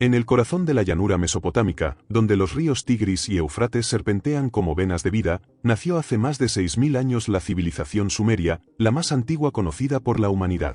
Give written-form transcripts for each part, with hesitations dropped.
En el corazón de la llanura mesopotámica, donde los ríos Tigris y Éufrates serpentean como venas de vida, nació hace más de 6000 años la civilización sumeria, la más antigua conocida por la humanidad.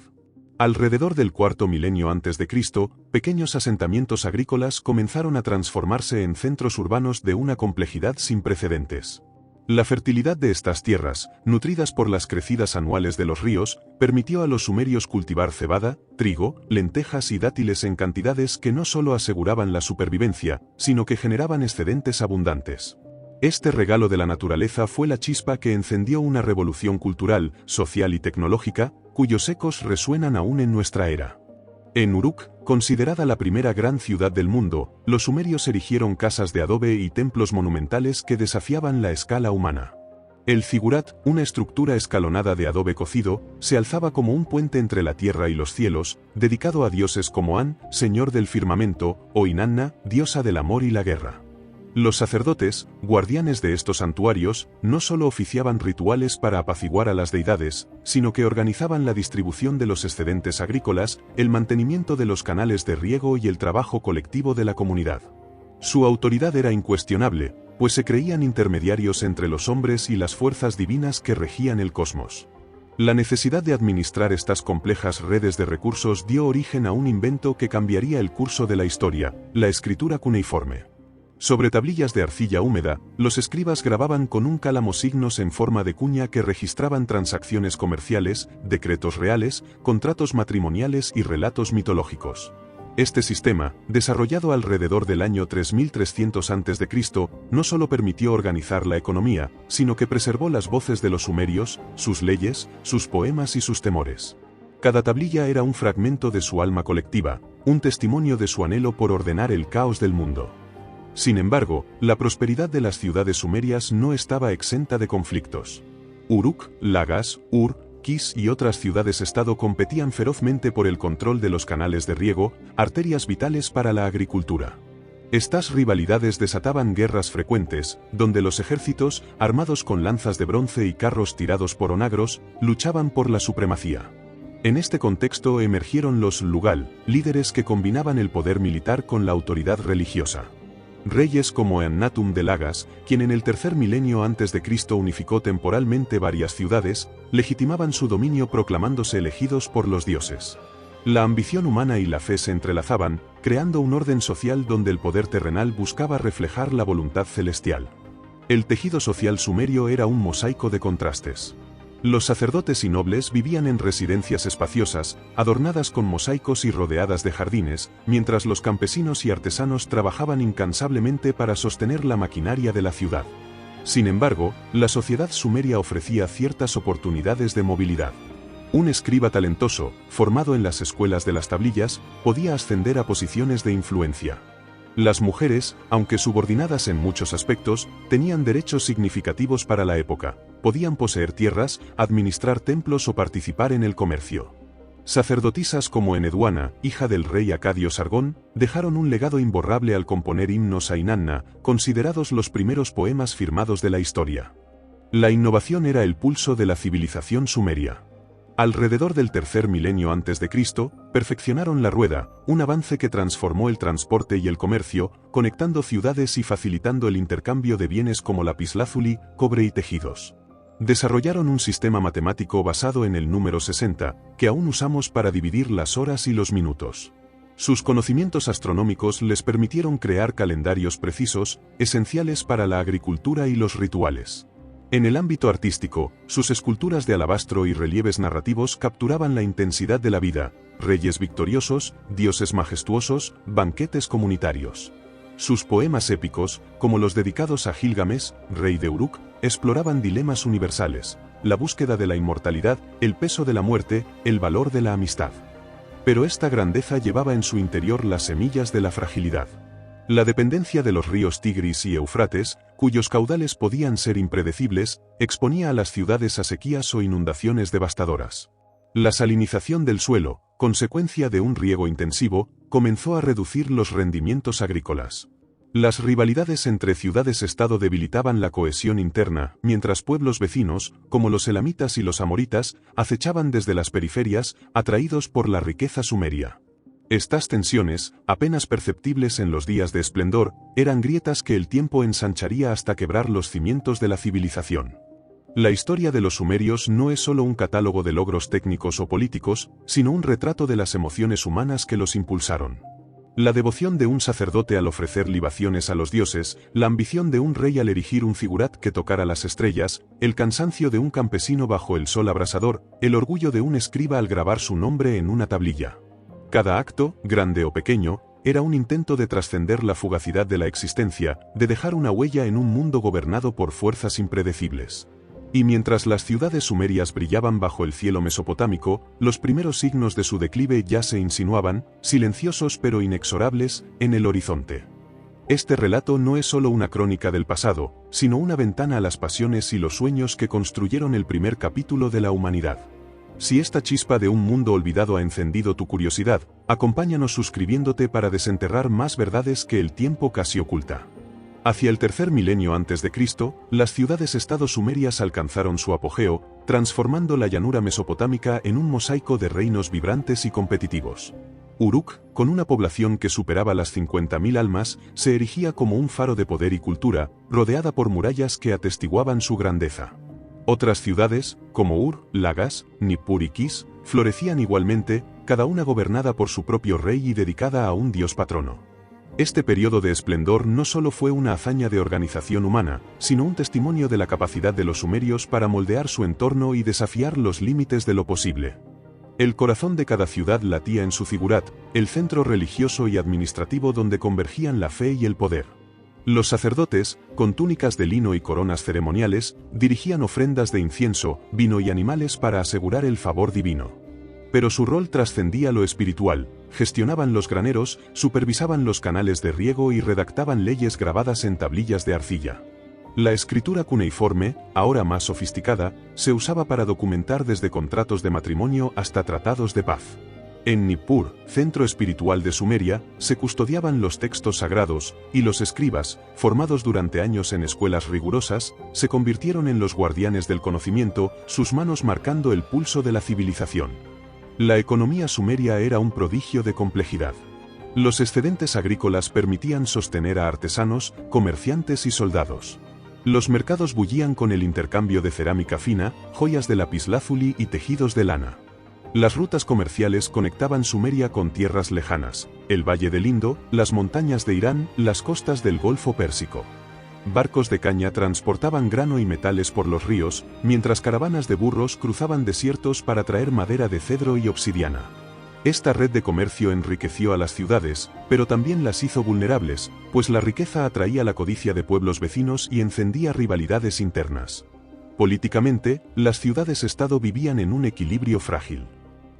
Alrededor del cuarto milenio antes de Cristo, pequeños asentamientos agrícolas comenzaron a transformarse en centros urbanos de una complejidad sin precedentes. La fertilidad de estas tierras, nutridas por las crecidas anuales de los ríos, permitió a los sumerios cultivar cebada, trigo, lentejas y dátiles en cantidades que no solo aseguraban la supervivencia, sino que generaban excedentes abundantes. Este regalo de la naturaleza fue la chispa que encendió una revolución cultural, social y tecnológica, cuyos ecos resuenan aún en nuestra era. En Uruk, considerada la primera gran ciudad del mundo, los sumerios erigieron casas de adobe y templos monumentales que desafiaban la escala humana. El zigurat, una estructura escalonada de adobe cocido, se alzaba como un puente entre la tierra y los cielos, dedicado a dioses como An, señor del firmamento, o Inanna, diosa del amor y la guerra. Los sacerdotes, guardianes de estos santuarios, no solo oficiaban rituales para apaciguar a las deidades, sino que organizaban la distribución de los excedentes agrícolas, el mantenimiento de los canales de riego y el trabajo colectivo de la comunidad. Su autoridad era incuestionable, pues se creían intermediarios entre los hombres y las fuerzas divinas que regían el cosmos. La necesidad de administrar estas complejas redes de recursos dio origen a un invento que cambiaría el curso de la historia, la escritura cuneiforme. Sobre tablillas de arcilla húmeda, los escribas grababan con un cálamo signos en forma de cuña que registraban transacciones comerciales, decretos reales, contratos matrimoniales y relatos mitológicos. Este sistema, desarrollado alrededor del año 3300 a.C., no solo permitió organizar la economía, sino que preservó las voces de los sumerios, sus leyes, sus poemas y sus temores. Cada tablilla era un fragmento de su alma colectiva, un testimonio de su anhelo por ordenar el caos del mundo. Sin embargo, la prosperidad de las ciudades sumerias no estaba exenta de conflictos. Uruk, Lagas, Ur, Kis y otras ciudades-estado competían ferozmente por el control de los canales de riego, arterias vitales para la agricultura. Estas rivalidades desataban guerras frecuentes, donde los ejércitos, armados con lanzas de bronce y carros tirados por onagros, luchaban por la supremacía. En este contexto emergieron los Lugal, líderes que combinaban el poder militar con la autoridad religiosa. Reyes como Ennatum de Lagas, quien en el tercer milenio antes de Cristo unificó temporalmente varias ciudades, legitimaban su dominio proclamándose elegidos por los dioses. La ambición humana y la fe se entrelazaban, creando un orden social donde el poder terrenal buscaba reflejar la voluntad celestial. El tejido social sumerio era un mosaico de contrastes. Los sacerdotes y nobles vivían en residencias espaciosas, adornadas con mosaicos y rodeadas de jardines, mientras los campesinos y artesanos trabajaban incansablemente para sostener la maquinaria de la ciudad. Sin embargo, la sociedad sumeria ofrecía ciertas oportunidades de movilidad. Un escriba talentoso, formado en las escuelas de las tablillas, podía ascender a posiciones de influencia. Las mujeres, aunque subordinadas en muchos aspectos, tenían derechos significativos para la época. Podían poseer tierras, administrar templos o participar en el comercio. Sacerdotisas como Enheduanna, hija del rey acadio Sargón, dejaron un legado imborrable al componer himnos a Inanna, considerados los primeros poemas firmados de la historia. La innovación era el pulso de la civilización sumeria. Alrededor del tercer milenio antes de Cristo, perfeccionaron la rueda, un avance que transformó el transporte y el comercio, conectando ciudades y facilitando el intercambio de bienes como lapislázuli, cobre y tejidos. Desarrollaron un sistema matemático basado en el número 60, que aún usamos para dividir las horas y los minutos. Sus conocimientos astronómicos les permitieron crear calendarios precisos, esenciales para la agricultura y los rituales. En el ámbito artístico, sus esculturas de alabastro y relieves narrativos capturaban la intensidad de la vida, reyes victoriosos, dioses majestuosos, banquetes comunitarios. Sus poemas épicos, como los dedicados a Gilgamesh, rey de Uruk, exploraban dilemas universales, la búsqueda de la inmortalidad, el peso de la muerte, el valor de la amistad. Pero esta grandeza llevaba en su interior las semillas de la fragilidad. La dependencia de los ríos Tigris y Éufrates, cuyos caudales podían ser impredecibles, exponía a las ciudades a sequías o inundaciones devastadoras. La salinización del suelo, consecuencia de un riego intensivo, comenzó a reducir los rendimientos agrícolas. Las rivalidades entre ciudades-estado debilitaban la cohesión interna, mientras pueblos vecinos, como los elamitas y los amoritas, acechaban desde las periferias, atraídos por la riqueza sumeria. Estas tensiones, apenas perceptibles en los días de esplendor, eran grietas que el tiempo ensancharía hasta quebrar los cimientos de la civilización. La historia de los sumerios no es solo un catálogo de logros técnicos o políticos, sino un retrato de las emociones humanas que los impulsaron. La devoción de un sacerdote al ofrecer libaciones a los dioses, la ambición de un rey al erigir un figurat que tocara las estrellas, el cansancio de un campesino bajo el sol abrasador, el orgullo de un escriba al grabar su nombre en una tablilla. Cada acto, grande o pequeño, era un intento de trascender la fugacidad de la existencia, de dejar una huella en un mundo gobernado por fuerzas impredecibles. Y mientras las ciudades sumerias brillaban bajo el cielo mesopotámico, los primeros signos de su declive ya se insinuaban, silenciosos pero inexorables, en el horizonte. Este relato no es solo una crónica del pasado, sino una ventana a las pasiones y los sueños que construyeron el primer capítulo de la humanidad. Si esta chispa de un mundo olvidado ha encendido tu curiosidad, acompáñanos suscribiéndote para desenterrar más verdades que el tiempo casi oculta. Hacia el tercer milenio antes de Cristo, las ciudades-estado sumerias alcanzaron su apogeo, transformando la llanura mesopotámica en un mosaico de reinos vibrantes y competitivos. Uruk, con una población que superaba las 50.000 almas, se erigía como un faro de poder y cultura, rodeada por murallas que atestiguaban su grandeza. Otras ciudades, como Ur, Lagas, Nippur y Kis, florecían igualmente, cada una gobernada por su propio rey y dedicada a un dios patrono. Este periodo de esplendor no solo fue una hazaña de organización humana, sino un testimonio de la capacidad de los sumerios para moldear su entorno y desafiar los límites de lo posible. El corazón de cada ciudad latía en su figurat, el centro religioso y administrativo donde convergían la fe y el poder. Los sacerdotes, con túnicas de lino y coronas ceremoniales, dirigían ofrendas de incienso, vino y animales para asegurar el favor divino. Pero su rol trascendía lo espiritual, gestionaban los graneros, supervisaban los canales de riego y redactaban leyes grabadas en tablillas de arcilla. La escritura cuneiforme, ahora más sofisticada, se usaba para documentar desde contratos de matrimonio hasta tratados de paz. En Nippur, centro espiritual de Sumeria, se custodiaban los textos sagrados, y los escribas, formados durante años en escuelas rigurosas, se convirtieron en los guardianes del conocimiento, sus manos marcando el pulso de la civilización. La economía sumeria era un prodigio de complejidad. Los excedentes agrícolas permitían sostener a artesanos, comerciantes y soldados. Los mercados bullían con el intercambio de cerámica fina, joyas de lapislázuli y tejidos de lana. Las rutas comerciales conectaban Sumeria con tierras lejanas, el valle del Indo, las montañas de Irán, las costas del Golfo Pérsico. Barcos de caña transportaban grano y metales por los ríos, mientras caravanas de burros cruzaban desiertos para traer madera de cedro y obsidiana. Esta red de comercio enriqueció a las ciudades, pero también las hizo vulnerables, pues la riqueza atraía la codicia de pueblos vecinos y encendía rivalidades internas. Políticamente, las ciudades-estado vivían en un equilibrio frágil.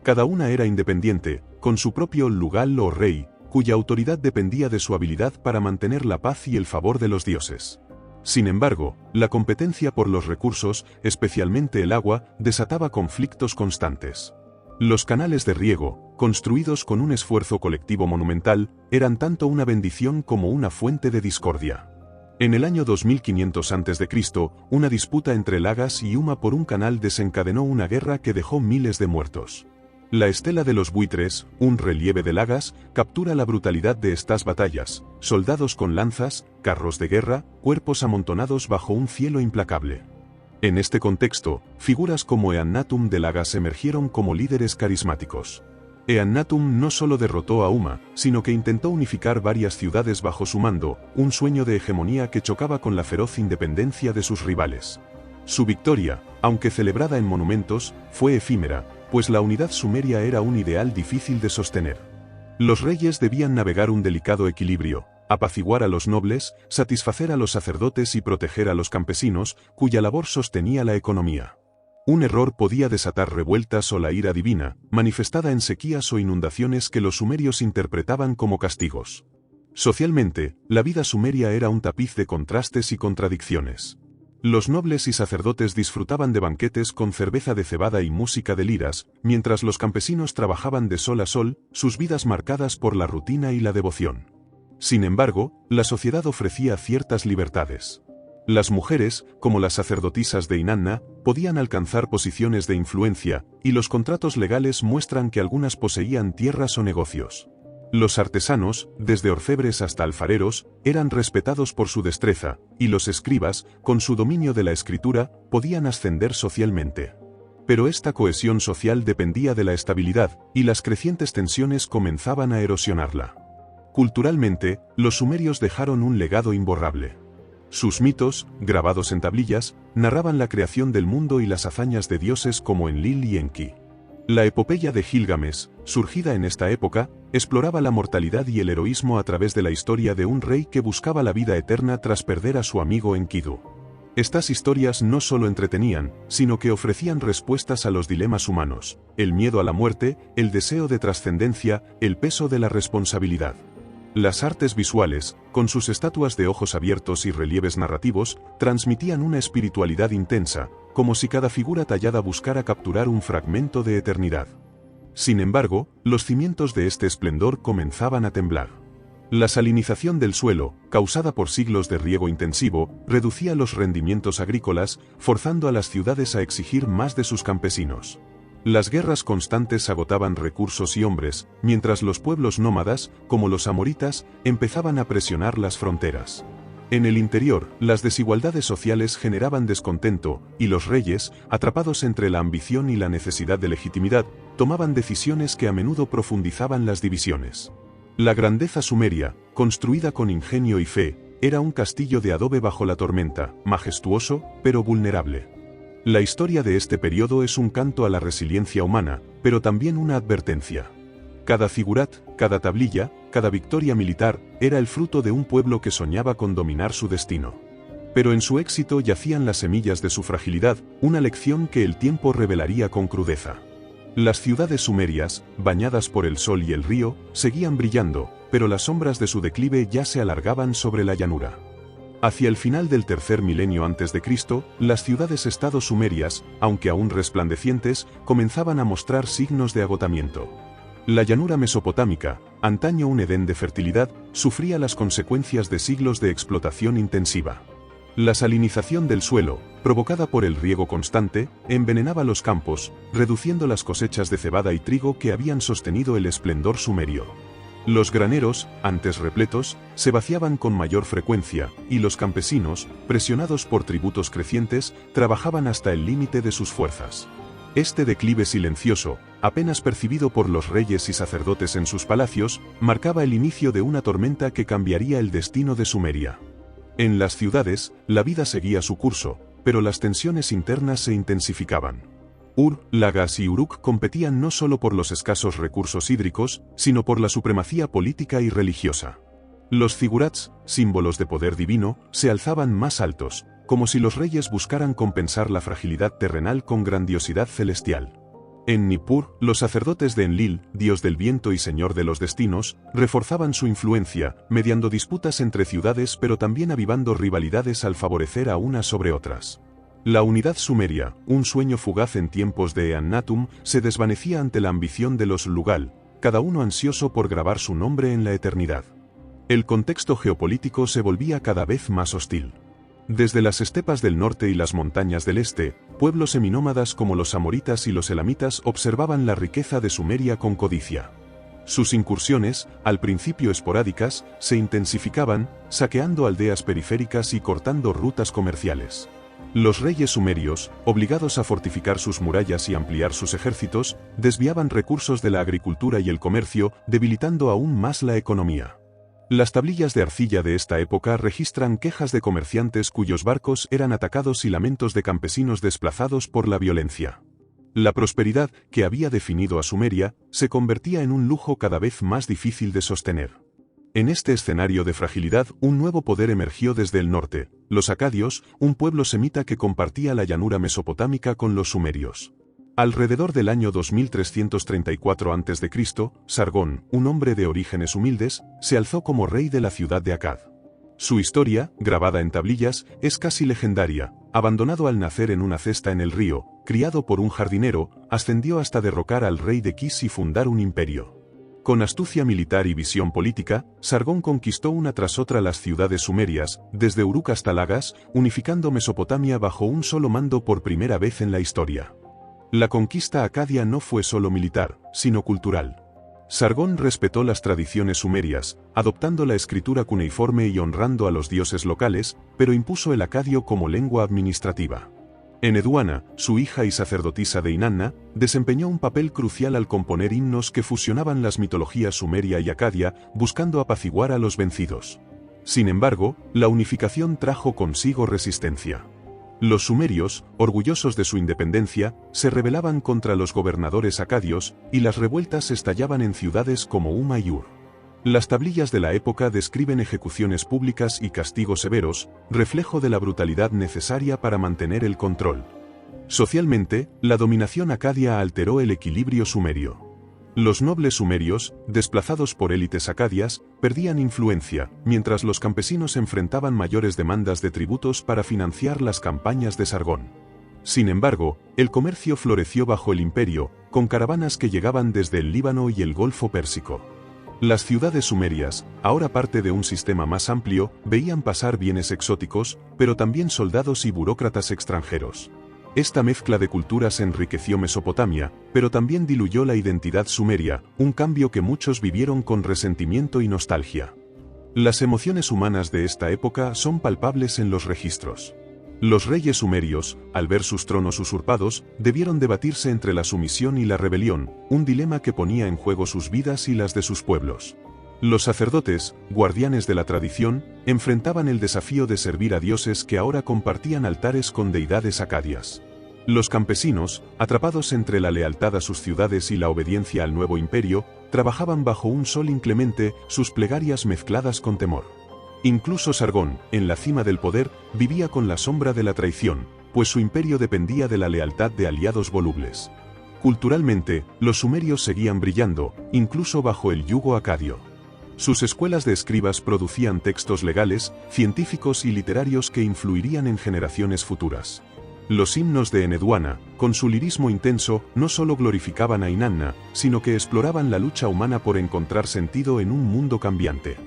Cada una era independiente, con su propio lugal o rey, cuya autoridad dependía de su habilidad para mantener la paz y el favor de los dioses. Sin embargo, la competencia por los recursos, especialmente el agua, desataba conflictos constantes. Los canales de riego, construidos con un esfuerzo colectivo monumental, eran tanto una bendición como una fuente de discordia. En el año 2500 a.C., una disputa entre Lagas y Uma por un canal desencadenó una guerra que dejó miles de muertos. La estela de los buitres, un relieve de Lagas, captura la brutalidad de estas batallas: soldados con lanzas, carros de guerra, cuerpos amontonados bajo un cielo implacable. En este contexto, figuras como Eannatum de Lagas emergieron como líderes carismáticos. Eannatum no solo derrotó a Uma, sino que intentó unificar varias ciudades bajo su mando, un sueño de hegemonía que chocaba con la feroz independencia de sus rivales. Su victoria, aunque celebrada en monumentos, fue efímera, pues la unidad sumeria era un ideal difícil de sostener. Los reyes debían navegar un delicado equilibrio, apaciguar a los nobles, satisfacer a los sacerdotes y proteger a los campesinos, cuya labor sostenía la economía. Un error podía desatar revueltas o la ira divina, manifestada en sequías o inundaciones que los sumerios interpretaban como castigos. Socialmente, la vida sumeria era un tapiz de contrastes y contradicciones. Los nobles y sacerdotes disfrutaban de banquetes con cerveza de cebada y música de liras, mientras los campesinos trabajaban de sol a sol, sus vidas marcadas por la rutina y la devoción. Sin embargo, la sociedad ofrecía ciertas libertades. Las mujeres, como las sacerdotisas de Inanna, podían alcanzar posiciones de influencia, y los contratos legales muestran que algunas poseían tierras o negocios. Los artesanos, desde orfebres hasta alfareros, eran respetados por su destreza, y los escribas, con su dominio de la escritura, podían ascender socialmente. Pero esta cohesión social dependía de la estabilidad, y las crecientes tensiones comenzaban a erosionarla. Culturalmente, los sumerios dejaron un legado imborrable. Sus mitos, grabados en tablillas, narraban la creación del mundo y las hazañas de dioses como Enlil y Enki. La epopeya de Gilgamesh, surgida en esta época, exploraba la mortalidad y el heroísmo a través de la historia de un rey que buscaba la vida eterna tras perder a su amigo Enkidu. Estas historias no solo entretenían, sino que ofrecían respuestas a los dilemas humanos, el miedo a la muerte, el deseo de trascendencia, el peso de la responsabilidad. Las artes visuales, con sus estatuas de ojos abiertos y relieves narrativos, transmitían una espiritualidad intensa, como si cada figura tallada buscara capturar un fragmento de eternidad. Sin embargo, los cimientos de este esplendor comenzaban a temblar. La salinización del suelo, causada por siglos de riego intensivo, reducía los rendimientos agrícolas, forzando a las ciudades a exigir más de sus campesinos. Las guerras constantes agotaban recursos y hombres, mientras los pueblos nómadas, como los amoritas, empezaban a presionar las fronteras. En el interior, las desigualdades sociales generaban descontento, y los reyes, atrapados entre la ambición y la necesidad de legitimidad, tomaban decisiones que a menudo profundizaban las divisiones. La grandeza sumeria, construida con ingenio y fe, era un castillo de adobe bajo la tormenta, majestuoso, pero vulnerable. La historia de este periodo es un canto a la resiliencia humana, pero también una advertencia. Cada figurat, cada tablilla, cada victoria militar, era el fruto de un pueblo que soñaba con dominar su destino. Pero en su éxito yacían las semillas de su fragilidad, una lección que el tiempo revelaría con crudeza. Las ciudades sumerias, bañadas por el sol y el río, seguían brillando, pero las sombras de su declive ya se alargaban sobre la llanura. Hacia el final del tercer milenio antes de Cristo, las ciudades-estado sumerias, aunque aún resplandecientes, comenzaban a mostrar signos de agotamiento. La llanura mesopotámica, antaño un Edén de fertilidad, sufría las consecuencias de siglos de explotación intensiva. La salinización del suelo, provocada por el riego constante, envenenaba los campos, reduciendo las cosechas de cebada y trigo que habían sostenido el esplendor sumerio. Los graneros, antes repletos, se vaciaban con mayor frecuencia, y los campesinos, presionados por tributos crecientes, trabajaban hasta el límite de sus fuerzas. Este declive silencioso, apenas percibido por los reyes y sacerdotes en sus palacios, marcaba el inicio de una tormenta que cambiaría el destino de Sumeria. En las ciudades, la vida seguía su curso, pero las tensiones internas se intensificaban. Lagas y Uruk competían no solo por los escasos recursos hídricos, sino por la supremacía política y religiosa. Los zigurats, símbolos de poder divino, se alzaban más altos, como si los reyes buscaran compensar la fragilidad terrenal con grandiosidad celestial. En Nippur, los sacerdotes de Enlil, dios del viento y señor de los destinos, reforzaban su influencia, mediando disputas entre ciudades pero también avivando rivalidades al favorecer a unas sobre otras. La unidad sumeria, un sueño fugaz en tiempos de Eannatum, se desvanecía ante la ambición de los Lugal, cada uno ansioso por grabar su nombre en la eternidad. El contexto geopolítico se volvía cada vez más hostil. Desde las estepas del norte y las montañas del este, pueblos seminómadas como los amoritas y los elamitas observaban la riqueza de Sumeria con codicia. Sus incursiones, al principio esporádicas, se intensificaban, saqueando aldeas periféricas y cortando rutas comerciales. Los reyes sumerios, obligados a fortificar sus murallas y ampliar sus ejércitos, desviaban recursos de la agricultura y el comercio, debilitando aún más la economía. Las tablillas de arcilla de esta época registran quejas de comerciantes cuyos barcos eran atacados y lamentos de campesinos desplazados por la violencia. La prosperidad, que había definido a Sumeria, se convertía en un lujo cada vez más difícil de sostener. En este escenario de fragilidad, un nuevo poder emergió desde el norte, los acadios, un pueblo semita que compartía la llanura mesopotámica con los sumerios. Alrededor del año 2334 a.C., Sargón, un hombre de orígenes humildes, se alzó como rey de la ciudad de Akkad. Su historia, grabada en tablillas, es casi legendaria. Abandonado al nacer en una cesta en el río, criado por un jardinero, ascendió hasta derrocar al rey de Kis y fundar un imperio. Con astucia militar y visión política, Sargón conquistó una tras otra las ciudades sumerias, desde Uruk hasta Lagas, unificando Mesopotamia bajo un solo mando por primera vez en la historia. La conquista acadia no fue solo militar, sino cultural. Sargón respetó las tradiciones sumerias, adoptando la escritura cuneiforme y honrando a los dioses locales, pero impuso el acadio como lengua administrativa. Eneduana, su hija y sacerdotisa de Inanna, desempeñó un papel crucial al componer himnos que fusionaban las mitologías sumeria y acadia, buscando apaciguar a los vencidos. Sin embargo, la unificación trajo consigo resistencia. Los sumerios, orgullosos de su independencia, se rebelaban contra los gobernadores acadios, y las revueltas estallaban en ciudades como Uma y Ur. Las tablillas de la época describen ejecuciones públicas y castigos severos, reflejo de la brutalidad necesaria para mantener el control. Socialmente, la dominación acadia alteró el equilibrio sumerio. Los nobles sumerios, desplazados por élites acadias, perdían influencia, mientras los campesinos enfrentaban mayores demandas de tributos para financiar las campañas de Sargón. Sin embargo, el comercio floreció bajo el imperio, con caravanas que llegaban desde el Líbano y el Golfo Pérsico. Las ciudades sumerias, ahora parte de un sistema más amplio, veían pasar bienes exóticos, pero también soldados y burócratas extranjeros. Esta mezcla de culturas enriqueció Mesopotamia, pero también diluyó la identidad sumeria, un cambio que muchos vivieron con resentimiento y nostalgia. Las emociones humanas de esta época son palpables en los registros. Los reyes sumerios, al ver sus tronos usurpados, debieron debatirse entre la sumisión y la rebelión, un dilema que ponía en juego sus vidas y las de sus pueblos. Los sacerdotes, guardianes de la tradición, enfrentaban el desafío de servir a dioses que ahora compartían altares con deidades acadias. Los campesinos, atrapados entre la lealtad a sus ciudades y la obediencia al nuevo imperio, trabajaban bajo un sol inclemente, sus plegarias mezcladas con temor. Incluso Sargón, en la cima del poder, vivía con la sombra de la traición, pues su imperio dependía de la lealtad de aliados volubles. Culturalmente, los sumerios seguían brillando, incluso bajo el yugo acadio. Sus escuelas de escribas producían textos legales, científicos y literarios que influirían en generaciones futuras. Los himnos de Eneduana, con su lirismo intenso, no solo glorificaban a Inanna, sino que exploraban la lucha humana por encontrar sentido en un mundo cambiante.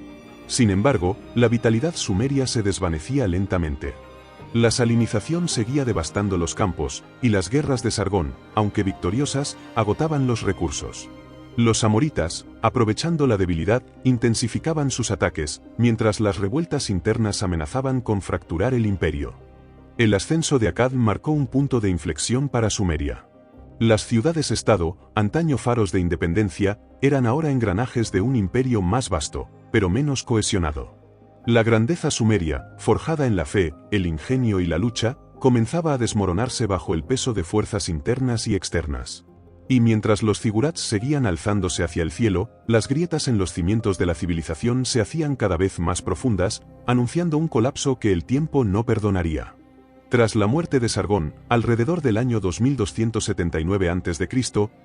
Sin embargo, la vitalidad sumeria se desvanecía lentamente. La salinización seguía devastando los campos, y las guerras de Sargón, aunque victoriosas, agotaban los recursos. Los amoritas, aprovechando la debilidad, intensificaban sus ataques, mientras las revueltas internas amenazaban con fracturar el imperio. El ascenso de Akkad marcó un punto de inflexión para Sumeria. Las ciudades-estado, antaño faros de independencia, eran ahora engranajes de un imperio más vasto, pero menos cohesionado. La grandeza sumeria, forjada en la fe, el ingenio y la lucha, comenzaba a desmoronarse bajo el peso de fuerzas internas y externas. Y mientras los zigurats seguían alzándose hacia el cielo, las grietas en los cimientos de la civilización se hacían cada vez más profundas, anunciando un colapso que el tiempo no perdonaría. Tras la muerte de Sargón, alrededor del año 2279 a.C.,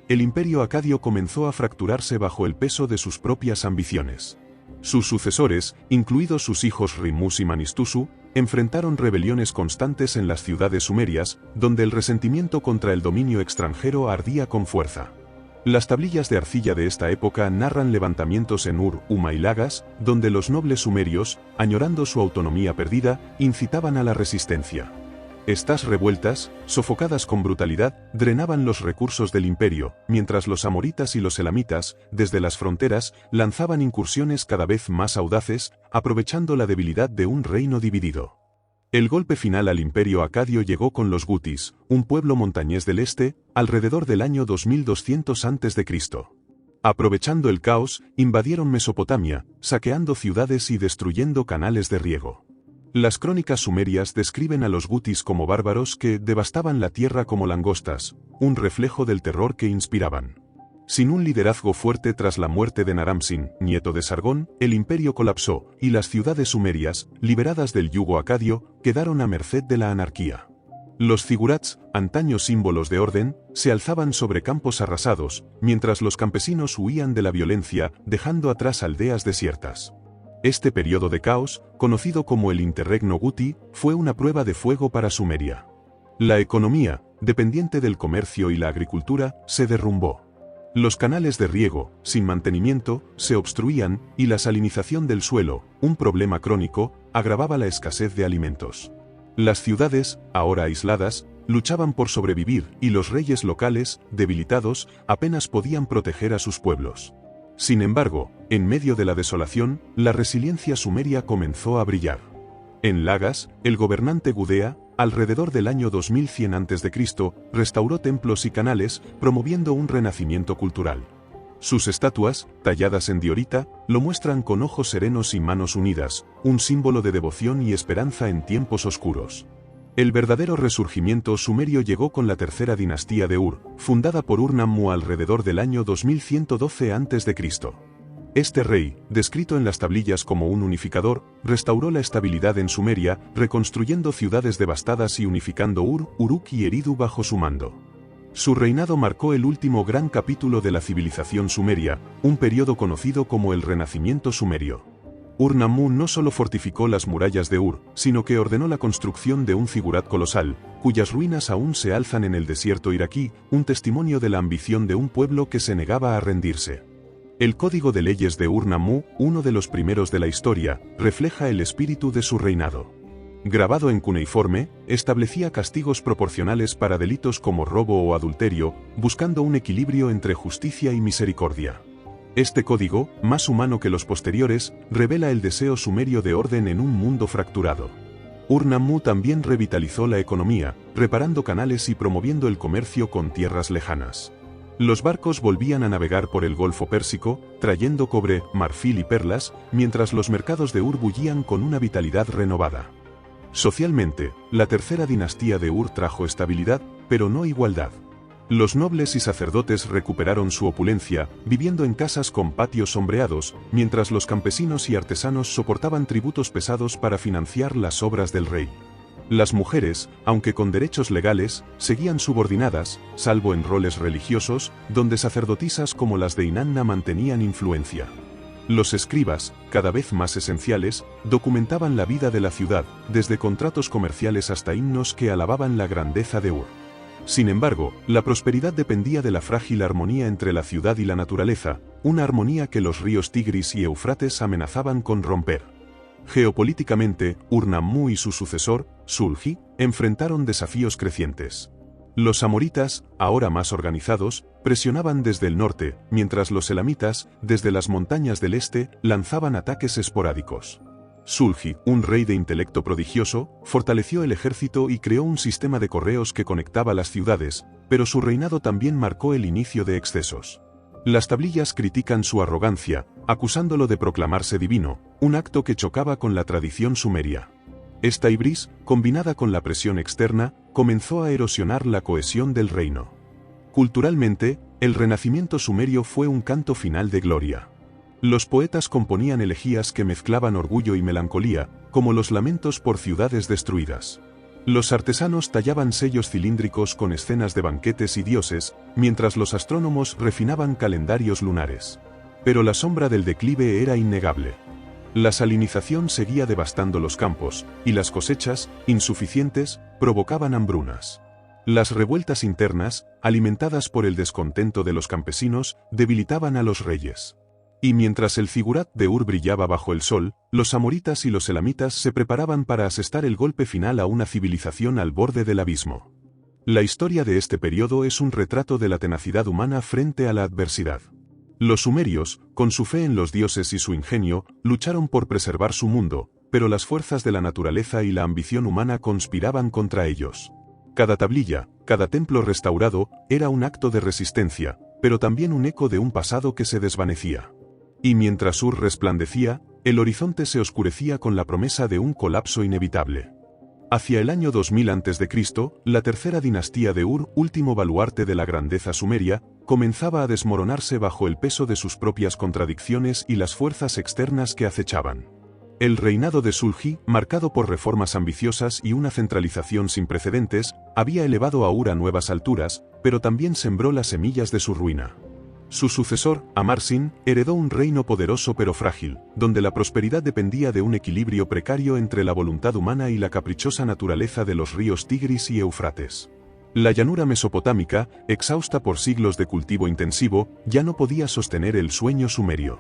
el imperio acadio comenzó a fracturarse bajo el peso de sus propias ambiciones. Sus sucesores, incluidos sus hijos Rimus y Manistusu, enfrentaron rebeliones constantes en las ciudades sumerias, donde el resentimiento contra el dominio extranjero ardía con fuerza. Las tablillas de arcilla de esta época narran levantamientos en Ur, Uma y Lagas, donde los nobles sumerios, añorando su autonomía perdida, incitaban a la resistencia. Estas revueltas, sofocadas con brutalidad, drenaban los recursos del imperio, mientras los amoritas y los elamitas, desde las fronteras, lanzaban incursiones cada vez más audaces, aprovechando la debilidad de un reino dividido. El golpe final al imperio acadio llegó con los gutis, un pueblo montañés del este, alrededor del año 2200 a.C. Aprovechando el caos, invadieron Mesopotamia, saqueando ciudades y destruyendo canales de riego. Las crónicas sumerias describen a los gutis como bárbaros que devastaban la tierra como langostas, un reflejo del terror que inspiraban. Sin un liderazgo fuerte tras la muerte de Naram-Sin, nieto de Sargón, el imperio colapsó, y las ciudades sumerias, liberadas del yugo acadio, quedaron a merced de la anarquía. Los zigurats, antaño símbolos de orden, se alzaban sobre campos arrasados, mientras los campesinos huían de la violencia, dejando atrás aldeas desiertas. Este periodo de caos, conocido como el Interregno Guti, fue una prueba de fuego para Sumeria. La economía, dependiente del comercio y la agricultura, se derrumbó. Los canales de riego, sin mantenimiento, se obstruían, y la salinización del suelo, un problema crónico, agravaba la escasez de alimentos. Las ciudades, ahora aisladas, luchaban por sobrevivir, y los reyes locales, debilitados, apenas podían proteger a sus pueblos. Sin embargo, en medio de la desolación, la resiliencia sumeria comenzó a brillar. En Lagas, el gobernante Gudea, alrededor del año 2100 a.C., restauró templos y canales, promoviendo un renacimiento cultural. Sus estatuas, talladas en diorita, lo muestran con ojos serenos y manos unidas, un símbolo de devoción y esperanza en tiempos oscuros. El verdadero resurgimiento sumerio llegó con la tercera dinastía de Ur, fundada por Ur-Nammu alrededor del año 2112 a.C. Este rey, descrito en las tablillas como un unificador, restauró la estabilidad en Sumeria, reconstruyendo ciudades devastadas y unificando Ur, Uruk y Eridu bajo su mando. Su reinado marcó el último gran capítulo de la civilización sumeria, un periodo conocido como el Renacimiento sumerio. Ur-Nammu no solo fortificó las murallas de Ur, sino que ordenó la construcción de un zigurat colosal, cuyas ruinas aún se alzan en el desierto iraquí, un testimonio de la ambición de un pueblo que se negaba a rendirse. El Código de Leyes de Ur-Nammu, uno de los primeros de la historia, refleja el espíritu de su reinado. Grabado en cuneiforme, establecía castigos proporcionales para delitos como robo o adulterio, buscando un equilibrio entre justicia y misericordia. Este código, más humano que los posteriores, revela el deseo sumerio de orden en un mundo fracturado. Ur-Nammu también revitalizó la economía, reparando canales y promoviendo el comercio con tierras lejanas. Los barcos volvían a navegar por el Golfo Pérsico, trayendo cobre, marfil y perlas, mientras los mercados de Ur bullían con una vitalidad renovada. Socialmente, la tercera dinastía de Ur trajo estabilidad, pero no igualdad. Los nobles y sacerdotes recuperaron su opulencia, viviendo en casas con patios sombreados, mientras los campesinos y artesanos soportaban tributos pesados para financiar las obras del rey. Las mujeres, aunque con derechos legales, seguían subordinadas, salvo en roles religiosos, donde sacerdotisas como las de Inanna mantenían influencia. Los escribas, cada vez más esenciales, documentaban la vida de la ciudad, desde contratos comerciales hasta himnos que alababan la grandeza de Ur. Sin embargo, la prosperidad dependía de la frágil armonía entre la ciudad y la naturaleza, una armonía que los ríos Tigris y Éufrates amenazaban con romper. Geopolíticamente, Ur-Nammu y su sucesor, Sulhi, enfrentaron desafíos crecientes. Los amoritas, ahora más organizados, presionaban desde el norte, mientras los elamitas, desde las montañas del este, lanzaban ataques esporádicos. Sulhi, un rey de intelecto prodigioso, fortaleció el ejército y creó un sistema de correos que conectaba las ciudades, pero su reinado también marcó el inicio de excesos. Las tablillas critican su arrogancia, acusándolo de proclamarse divino, un acto que chocaba con la tradición sumeria. Esta ibris, combinada con la presión externa, comenzó a erosionar la cohesión del reino. Culturalmente, el renacimiento sumerio fue un canto final de gloria. Los poetas componían elegías que mezclaban orgullo y melancolía, como los lamentos por ciudades destruidas. Los artesanos tallaban sellos cilíndricos con escenas de banquetes y dioses, mientras los astrónomos refinaban calendarios lunares. Pero la sombra del declive era innegable. La salinización seguía devastando los campos, y las cosechas, insuficientes, provocaban hambrunas. Las revueltas internas, alimentadas por el descontento de los campesinos, debilitaban a los reyes. Y mientras el zigurat de Ur brillaba bajo el sol, los amoritas y los elamitas se preparaban para asestar el golpe final a una civilización al borde del abismo. La historia de este periodo es un retrato de la tenacidad humana frente a la adversidad. Los sumerios, con su fe en los dioses y su ingenio, lucharon por preservar su mundo, pero las fuerzas de la naturaleza y la ambición humana conspiraban contra ellos. Cada tablilla, cada templo restaurado, era un acto de resistencia, pero también un eco de un pasado que se desvanecía. Y mientras Ur resplandecía, el horizonte se oscurecía con la promesa de un colapso inevitable. Hacia el año 2000 a.C., la tercera dinastía de Ur, último baluarte de la grandeza sumeria, comenzaba a desmoronarse bajo el peso de sus propias contradicciones y las fuerzas externas que acechaban. El reinado de Sulhi, marcado por reformas ambiciosas y una centralización sin precedentes, había elevado a Ur a nuevas alturas, pero también sembró las semillas de su ruina. Su sucesor, Amarsin, heredó un reino poderoso pero frágil, donde la prosperidad dependía de un equilibrio precario entre la voluntad humana y la caprichosa naturaleza de los ríos Tigris y Éufrates. La llanura mesopotámica, exhausta por siglos de cultivo intensivo, ya no podía sostener el sueño sumerio.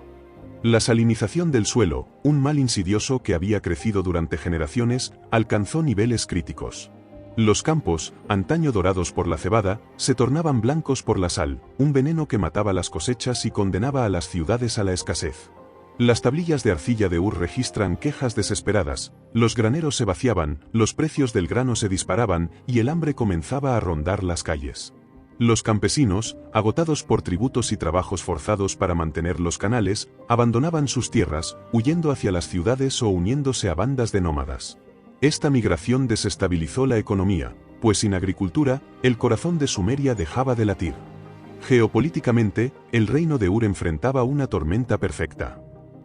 La salinización del suelo, un mal insidioso que había crecido durante generaciones, alcanzó niveles críticos. Los campos, antaño dorados por la cebada, se tornaban blancos por la sal, un veneno que mataba las cosechas y condenaba a las ciudades a la escasez. Las tablillas de arcilla de Ur registran quejas desesperadas, los graneros se vaciaban, los precios del grano se disparaban y el hambre comenzaba a rondar las calles. Los campesinos, agotados por tributos y trabajos forzados para mantener los canales, abandonaban sus tierras, huyendo hacia las ciudades o uniéndose a bandas de nómadas. Esta migración desestabilizó la economía, pues sin agricultura, el corazón de Sumeria dejaba de latir. Geopolíticamente, el reino de Ur enfrentaba una tormenta perfecta.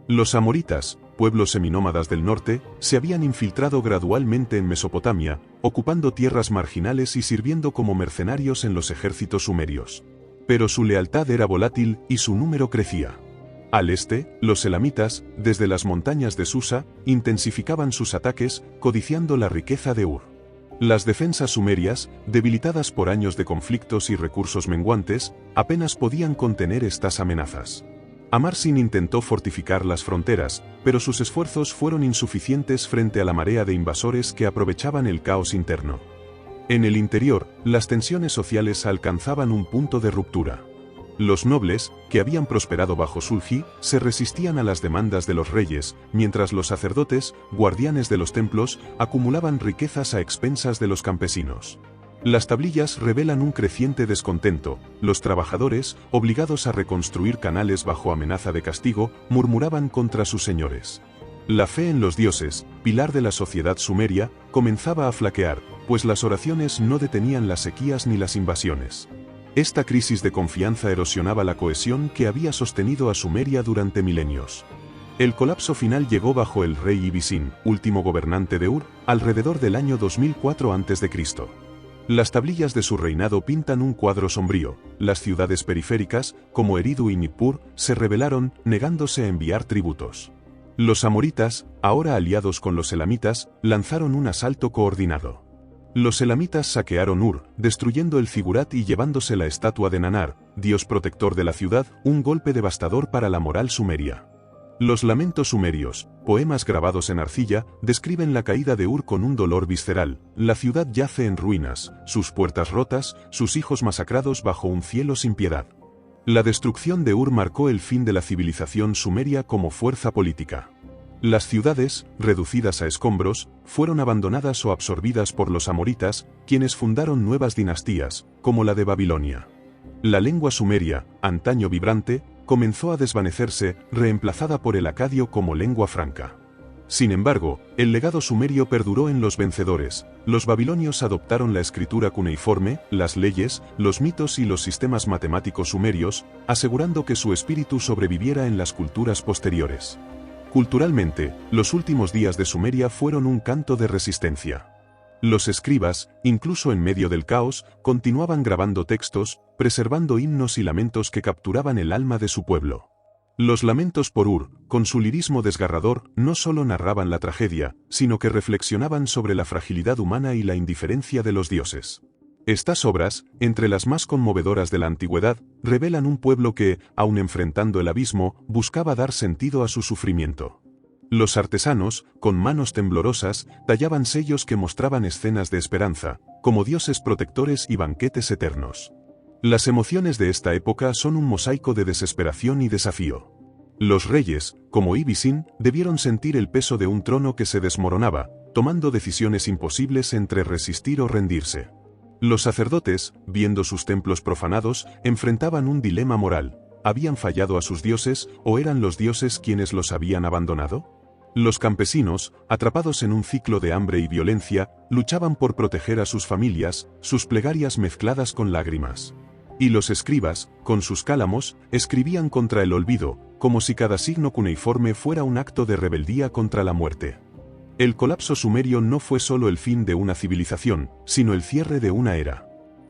Los amoritas, pueblos seminómadas del norte, se habían infiltrado gradualmente en Mesopotamia, ocupando tierras marginales y sirviendo como mercenarios en los ejércitos sumerios. Pero su lealtad era volátil y su número crecía. Al este, los elamitas, desde las montañas de Susa, intensificaban sus ataques, codiciando la riqueza de Ur. Las defensas sumerias, debilitadas por años de conflictos y recursos menguantes, apenas podían contener estas amenazas. Amarsin intentó fortificar las fronteras, pero sus esfuerzos fueron insuficientes frente a la marea de invasores que aprovechaban el caos interno. En el interior, las tensiones sociales alcanzaban un punto de ruptura. Los nobles, que habían prosperado bajo Sulgi, se resistían a las demandas de los reyes, mientras los sacerdotes, guardianes de los templos, acumulaban riquezas a expensas de los campesinos. Las tablillas revelan un creciente descontento, los trabajadores, obligados a reconstruir canales bajo amenaza de castigo, murmuraban contra sus señores. La fe en los dioses, pilar de la sociedad sumeria, comenzaba a flaquear, pues las oraciones no detenían las sequías ni las invasiones. Esta crisis de confianza erosionaba la cohesión que había sostenido a Sumeria durante milenios. El colapso final llegó bajo el rey Ibisin, último gobernante de Ur, alrededor del año 2004 a.C. Las tablillas de su reinado pintan un cuadro sombrío. Las ciudades periféricas, como Eridu y Nippur, se rebelaron, negándose a enviar tributos. Los amoritas, ahora aliados con los elamitas, lanzaron un asalto coordinado. Los elamitas saquearon Ur, destruyendo el figurat y llevándose la estatua de Nanar, dios protector de la ciudad, un golpe devastador para la moral sumeria. Los lamentos sumerios, poemas grabados en arcilla, describen la caída de Ur con un dolor visceral. La ciudad yace en ruinas, sus puertas rotas, sus hijos masacrados bajo un cielo sin piedad. La destrucción de Ur marcó el fin de la civilización sumeria como fuerza política. Las ciudades, reducidas a escombros, fueron abandonadas o absorbidas por los amoritas, quienes fundaron nuevas dinastías, como la de Babilonia. La lengua sumeria, antaño vibrante, comenzó a desvanecerse, reemplazada por el acadio como lengua franca. Sin embargo, el legado sumerio perduró en los vencedores. Los babilonios adoptaron la escritura cuneiforme, las leyes, los mitos y los sistemas matemáticos sumerios, asegurando que su espíritu sobreviviera en las culturas posteriores. Culturalmente, los últimos días de Sumeria fueron un canto de resistencia. Los escribas, incluso en medio del caos, continuaban grabando textos, preservando himnos y lamentos que capturaban el alma de su pueblo. Los lamentos por Ur, con su lirismo desgarrador, no solo narraban la tragedia, sino que reflexionaban sobre la fragilidad humana y la indiferencia de los dioses. Estas obras, entre las más conmovedoras de la antigüedad, revelan un pueblo que, aun enfrentando el abismo, buscaba dar sentido a su sufrimiento. Los artesanos, con manos temblorosas, tallaban sellos que mostraban escenas de esperanza, como dioses protectores y banquetes eternos. Las emociones de esta época son un mosaico de desesperación y desafío. Los reyes, como Ibisin, debieron sentir el peso de un trono que se desmoronaba, tomando decisiones imposibles entre resistir o rendirse. Los sacerdotes, viendo sus templos profanados, enfrentaban un dilema moral. ¿Habían fallado a sus dioses o eran los dioses quienes los habían abandonado? Los campesinos, atrapados en un ciclo de hambre y violencia, luchaban por proteger a sus familias, sus plegarias mezcladas con lágrimas. Y los escribas, con sus cálamos, escribían contra el olvido, como si cada signo cuneiforme fuera un acto de rebeldía contra la muerte. El colapso sumerio no fue solo el fin de una civilización, sino el cierre de una era.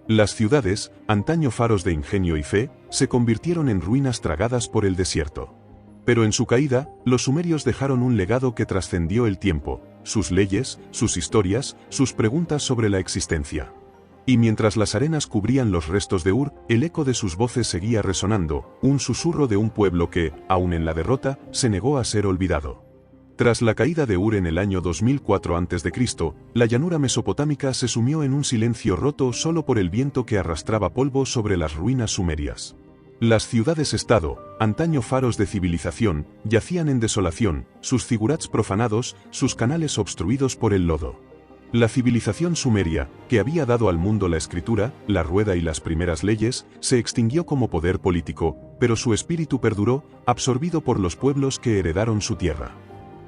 Las ciudades, antaño faros de ingenio y fe, se convirtieron en ruinas tragadas por el desierto. Pero en su caída, los sumerios dejaron un legado que trascendió el tiempo, sus leyes, sus historias, sus preguntas sobre la existencia. Y mientras las arenas cubrían los restos de Ur, el eco de sus voces seguía resonando, un susurro de un pueblo que, aun en la derrota, se negó a ser olvidado. Tras la caída de Ur en el año 2004 a.C., la llanura mesopotámica se sumió en un silencio roto solo por el viento que arrastraba polvo sobre las ruinas sumerias. Las ciudades-estado, antaño faros de civilización, yacían en desolación, sus zigurats profanados, sus canales obstruidos por el lodo. La civilización sumeria, que había dado al mundo la escritura, la rueda y las primeras leyes, se extinguió como poder político, pero su espíritu perduró, absorbido por los pueblos que heredaron su tierra.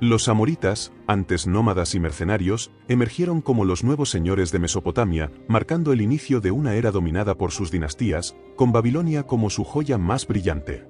Los amoritas, antes nómadas y mercenarios, emergieron como los nuevos señores de Mesopotamia, marcando el inicio de una era dominada por sus dinastías, con Babilonia como su joya más brillante.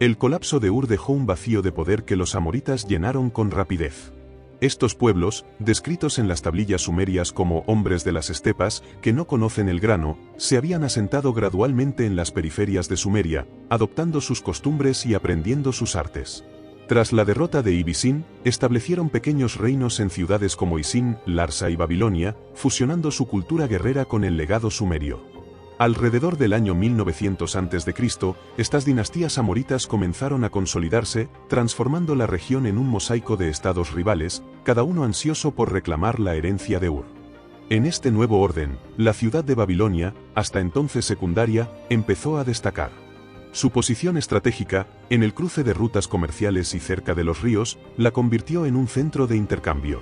El colapso de Ur dejó un vacío de poder que los amoritas llenaron con rapidez. Estos pueblos, descritos en las tablillas sumerias como hombres de las estepas, que no conocen el grano, se habían asentado gradualmente en las periferias de Sumeria, adoptando sus costumbres y aprendiendo sus artes. Tras la derrota de Ibis-Sin, establecieron pequeños reinos en ciudades como Isin, Larsa y Babilonia, fusionando su cultura guerrera con el legado sumerio. Alrededor del año 1900 a.C., estas dinastías amoritas comenzaron a consolidarse, transformando la región en un mosaico de estados rivales, cada uno ansioso por reclamar la herencia de Ur. En este nuevo orden, la ciudad de Babilonia, hasta entonces secundaria, empezó a destacar. Su posición estratégica, en el cruce de rutas comerciales y cerca de los ríos, la convirtió en un centro de intercambio.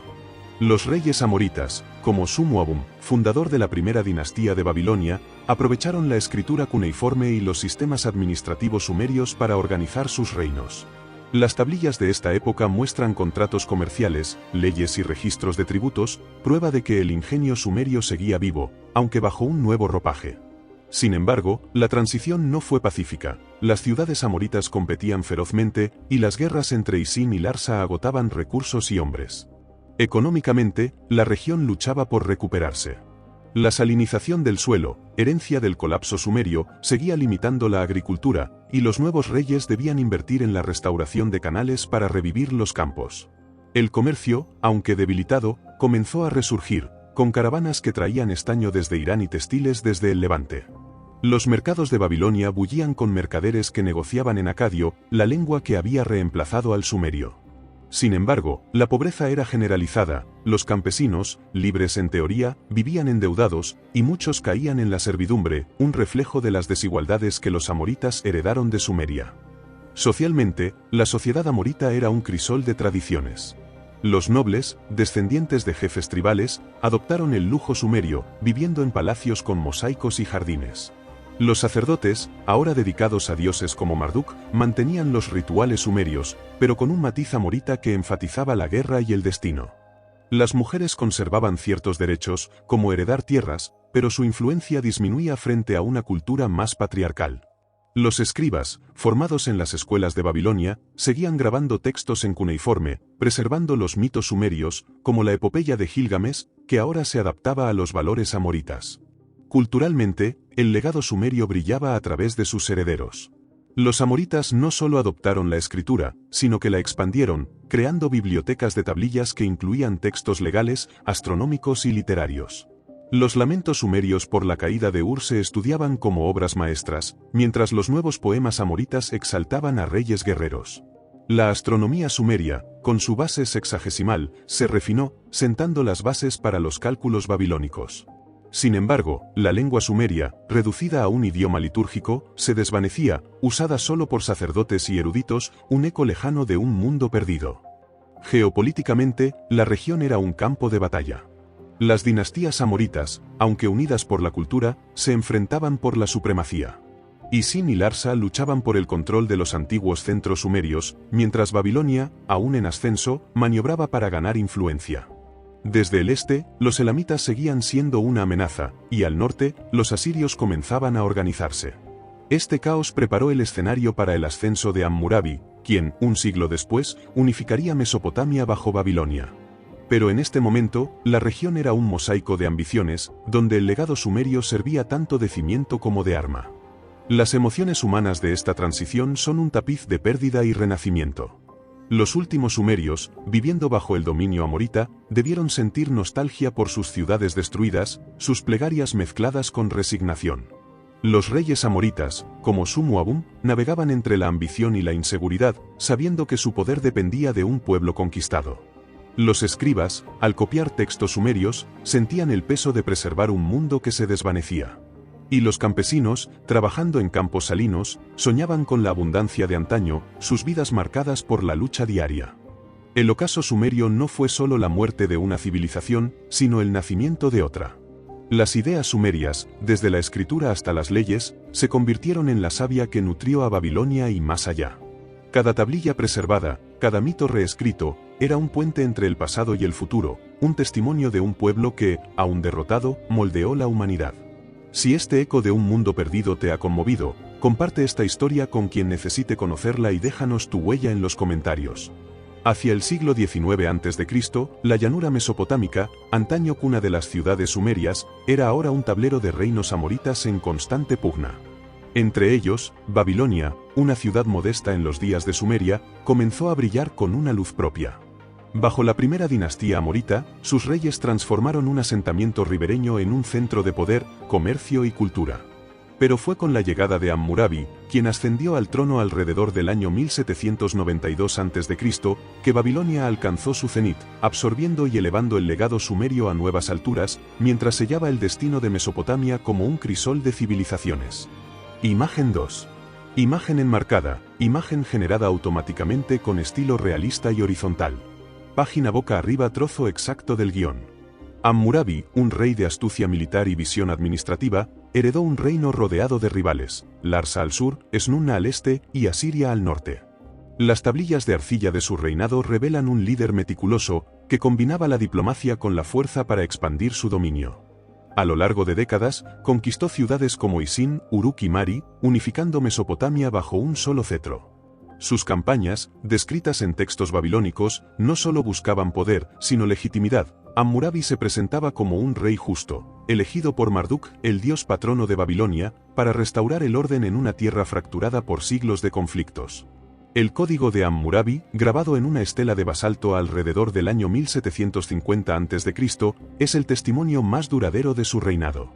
Los reyes amoritas, como Sumuabum, fundador de la primera dinastía de Babilonia, aprovecharon la escritura cuneiforme y los sistemas administrativos sumerios para organizar sus reinos. Las tablillas de esta época muestran contratos comerciales, leyes y registros de tributos, prueba de que el ingenio sumerio seguía vivo, aunque bajo un nuevo ropaje. Sin embargo, la transición no fue pacífica, las ciudades amoritas competían ferozmente, y las guerras entre Isin y Larsa agotaban recursos y hombres. Económicamente, la región luchaba por recuperarse. La salinización del suelo, herencia del colapso sumerio, seguía limitando la agricultura, y los nuevos reyes debían invertir en la restauración de canales para revivir los campos. El comercio, aunque debilitado, comenzó a resurgir, con caravanas que traían estaño desde Irán y textiles desde el Levante. Los mercados de Babilonia bullían con mercaderes que negociaban en acadio, la lengua que había reemplazado al sumerio. Sin embargo, la pobreza era generalizada, los campesinos, libres en teoría, vivían endeudados, y muchos caían en la servidumbre, un reflejo de las desigualdades que los amoritas heredaron de Sumeria. Socialmente, la sociedad amorita era un crisol de tradiciones. Los nobles, descendientes de jefes tribales, adoptaron el lujo sumerio, viviendo en palacios con mosaicos y jardines. Los sacerdotes, ahora dedicados a dioses como Marduk, mantenían los rituales sumerios, pero con un matiz amorita que enfatizaba la guerra y el destino. Las mujeres conservaban ciertos derechos, como heredar tierras, pero su influencia disminuía frente a una cultura más patriarcal. Los escribas, formados en las escuelas de Babilonia, seguían grabando textos en cuneiforme, preservando los mitos sumerios, como la epopeya de Gilgamesh, que ahora se adaptaba a los valores amoritas. Culturalmente, el legado sumerio brillaba a través de sus herederos. Los amoritas no solo adoptaron la escritura, sino que la expandieron, creando bibliotecas de tablillas que incluían textos legales, astronómicos y literarios. Los lamentos sumerios por la caída de Ur se estudiaban como obras maestras, mientras los nuevos poemas amoritas exaltaban a reyes guerreros. La astronomía sumeria, con su base sexagesimal, se refinó, sentando las bases para los cálculos babilónicos. Sin embargo, la lengua sumeria, reducida a un idioma litúrgico, se desvanecía, usada solo por sacerdotes y eruditos, un eco lejano de un mundo perdido. Geopolíticamente, la región era un campo de batalla. Las dinastías amoritas, aunque unidas por la cultura, se enfrentaban por la supremacía. Isin y Larsa luchaban por el control de los antiguos centros sumerios, mientras Babilonia, aún en ascenso, maniobraba para ganar influencia. Desde el este, los elamitas seguían siendo una amenaza, y al norte, los asirios comenzaban a organizarse. Este caos preparó el escenario para el ascenso de Hammurabi, quien, un siglo después, unificaría Mesopotamia bajo Babilonia. Pero en este momento, la región era un mosaico de ambiciones, donde el legado sumerio servía tanto de cimiento como de arma. Las emociones humanas de esta transición son un tapiz de pérdida y renacimiento. Los últimos sumerios, viviendo bajo el dominio amorita, debieron sentir nostalgia por sus ciudades destruidas, sus plegarias mezcladas con resignación. Los reyes amoritas, como Sumuabum, navegaban entre la ambición y la inseguridad, sabiendo que su poder dependía de un pueblo conquistado. Los escribas, al copiar textos sumerios, sentían el peso de preservar un mundo que se desvanecía. Y los campesinos, trabajando en campos salinos, soñaban con la abundancia de antaño, sus vidas marcadas por la lucha diaria. El ocaso sumerio no fue solo la muerte de una civilización, sino el nacimiento de otra. Las ideas sumerias, desde la escritura hasta las leyes, se convirtieron en la savia que nutrió a Babilonia y más allá. Cada tablilla preservada, cada mito reescrito, era un puente entre el pasado y el futuro, un testimonio de un pueblo que, aun derrotado, moldeó la humanidad. Si este eco de un mundo perdido te ha conmovido, comparte esta historia con quien necesite conocerla y déjanos tu huella en los comentarios. Hacia el siglo XIX a.C., la llanura mesopotámica, antaño cuna de las ciudades sumerias, era ahora un tablero de reinos amoritas en constante pugna. Entre ellos, Babilonia, una ciudad modesta en los días de Sumeria, comenzó a brillar con una luz propia. Bajo la primera dinastía amorita, sus reyes transformaron un asentamiento ribereño en un centro de poder, comercio y cultura. Pero fue con la llegada de Hammurabi, quien ascendió al trono alrededor del año 1792 a.C., que Babilonia alcanzó su cenit, absorbiendo y elevando el legado sumerio a nuevas alturas, mientras sellaba el destino de Mesopotamia como un crisol de civilizaciones. Imagen 2. Imagen enmarcada, imagen generada automáticamente con estilo realista y horizontal. Página boca arriba trozo exacto del guión. Hammurabi, un rey de astucia militar y visión administrativa, heredó un reino rodeado de rivales, Larsa al sur, Esnunna al este y Asiria al norte. Las tablillas de arcilla de su reinado revelan un líder meticuloso, que combinaba la diplomacia con la fuerza para expandir su dominio. A lo largo de décadas, conquistó ciudades como Isin, Uruk y Mari, unificando Mesopotamia bajo un solo cetro. Sus campañas, descritas en textos babilónicos, no solo buscaban poder, sino legitimidad. Hammurabi se presentaba como un rey justo, elegido por Marduk, el dios patrono de Babilonia, para restaurar el orden en una tierra fracturada por siglos de conflictos. El Código de Hammurabi, grabado en una estela de basalto alrededor del año 1750 a.C., es el testimonio más duradero de su reinado.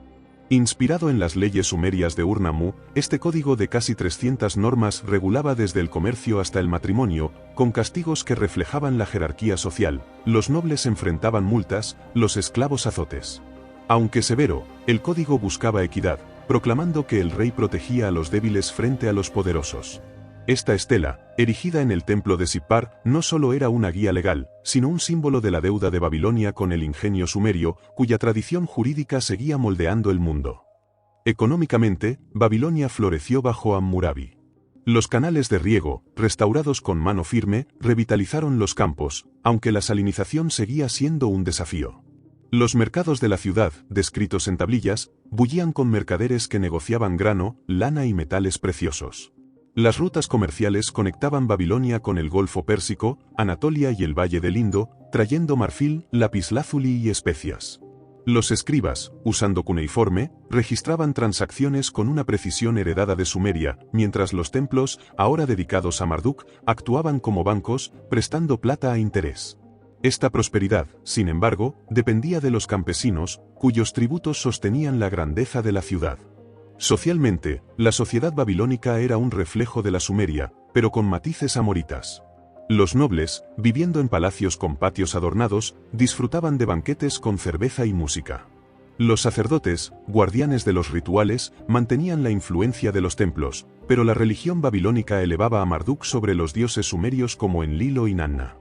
Inspirado en las leyes sumerias de Ur-Nammu, este código de casi 300 normas regulaba desde el comercio hasta el matrimonio, con castigos que reflejaban la jerarquía social. Los nobles enfrentaban multas, los esclavos azotes. Aunque severo, el código buscaba equidad, proclamando que el rey protegía a los débiles frente a los poderosos. Esta estela, erigida en el templo de Sippar, no solo era una guía legal, sino un símbolo de la deuda de Babilonia con el ingenio sumerio, cuya tradición jurídica seguía moldeando el mundo. Económicamente, Babilonia floreció bajo Hammurabi. Los canales de riego, restaurados con mano firme, revitalizaron los campos, aunque la salinización seguía siendo un desafío. Los mercados de la ciudad, descritos en tablillas, bullían con mercaderes que negociaban grano, lana y metales preciosos. Las rutas comerciales conectaban Babilonia con el Golfo Pérsico, Anatolia y el Valle del Indo, trayendo marfil, lapislázuli y especias. Los escribas, usando cuneiforme, registraban transacciones con una precisión heredada de Sumeria, mientras los templos, ahora dedicados a Marduk, actuaban como bancos, prestando plata a interés. Esta prosperidad, sin embargo, dependía de los campesinos, cuyos tributos sostenían la grandeza de la ciudad. Socialmente, la sociedad babilónica era un reflejo de la sumeria, pero con matices amoritas. Los nobles, viviendo en palacios con patios adornados, disfrutaban de banquetes con cerveza y música. Los sacerdotes, guardianes de los rituales, mantenían la influencia de los templos, pero la religión babilónica elevaba a Marduk sobre los dioses sumerios como Enlil o Inanna.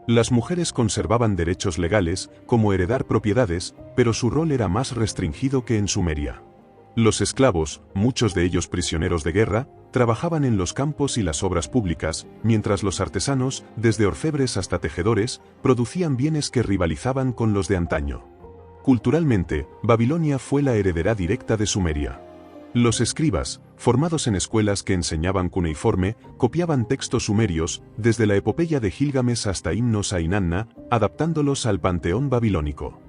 Las mujeres conservaban derechos legales, como heredar propiedades, pero su rol era más restringido que en Sumeria. Los esclavos, muchos de ellos prisioneros de guerra, trabajaban en los campos y las obras públicas, mientras los artesanos, desde orfebres hasta tejedores, producían bienes que rivalizaban con los de antaño. Culturalmente, Babilonia fue la heredera directa de Sumeria. Los escribas, formados en escuelas que enseñaban cuneiforme, copiaban textos sumerios, desde la epopeya de Gilgamesh hasta himnos a Inanna, adaptándolos al panteón babilónico.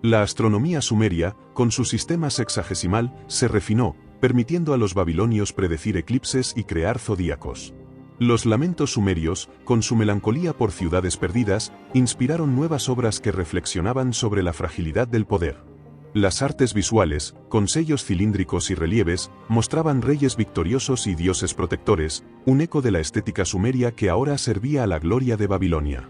La astronomía sumeria, con su sistema sexagesimal, se refinó, permitiendo a los babilonios predecir eclipses y crear zodíacos. Los lamentos sumerios, con su melancolía por ciudades perdidas, inspiraron nuevas obras que reflexionaban sobre la fragilidad del poder. Las artes visuales, con sellos cilíndricos y relieves, mostraban reyes victoriosos y dioses protectores, un eco de la estética sumeria que ahora servía a la gloria de Babilonia.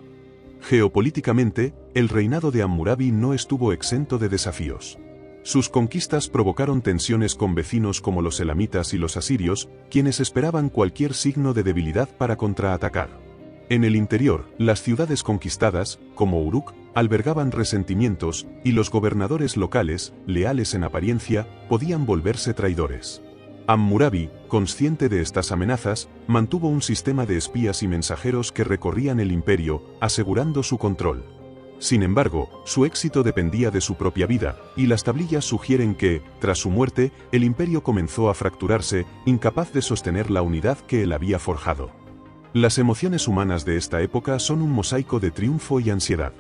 Geopolíticamente, el reinado de Hammurabi no estuvo exento de desafíos. Sus conquistas provocaron tensiones con vecinos como los elamitas y los asirios, quienes esperaban cualquier signo de debilidad para contraatacar. En el interior, las ciudades conquistadas, como Uruk, albergaban resentimientos, y los gobernadores locales, leales en apariencia, podían volverse traidores. Hammurabi, consciente de estas amenazas, mantuvo un sistema de espías y mensajeros que recorrían el imperio, asegurando su control. Sin embargo, su éxito dependía de su propia vida, y las tablillas sugieren que, tras su muerte, el imperio comenzó a fracturarse, incapaz de sostener la unidad que él había forjado. Las emociones humanas de esta época son un mosaico de triunfo y ansiedad.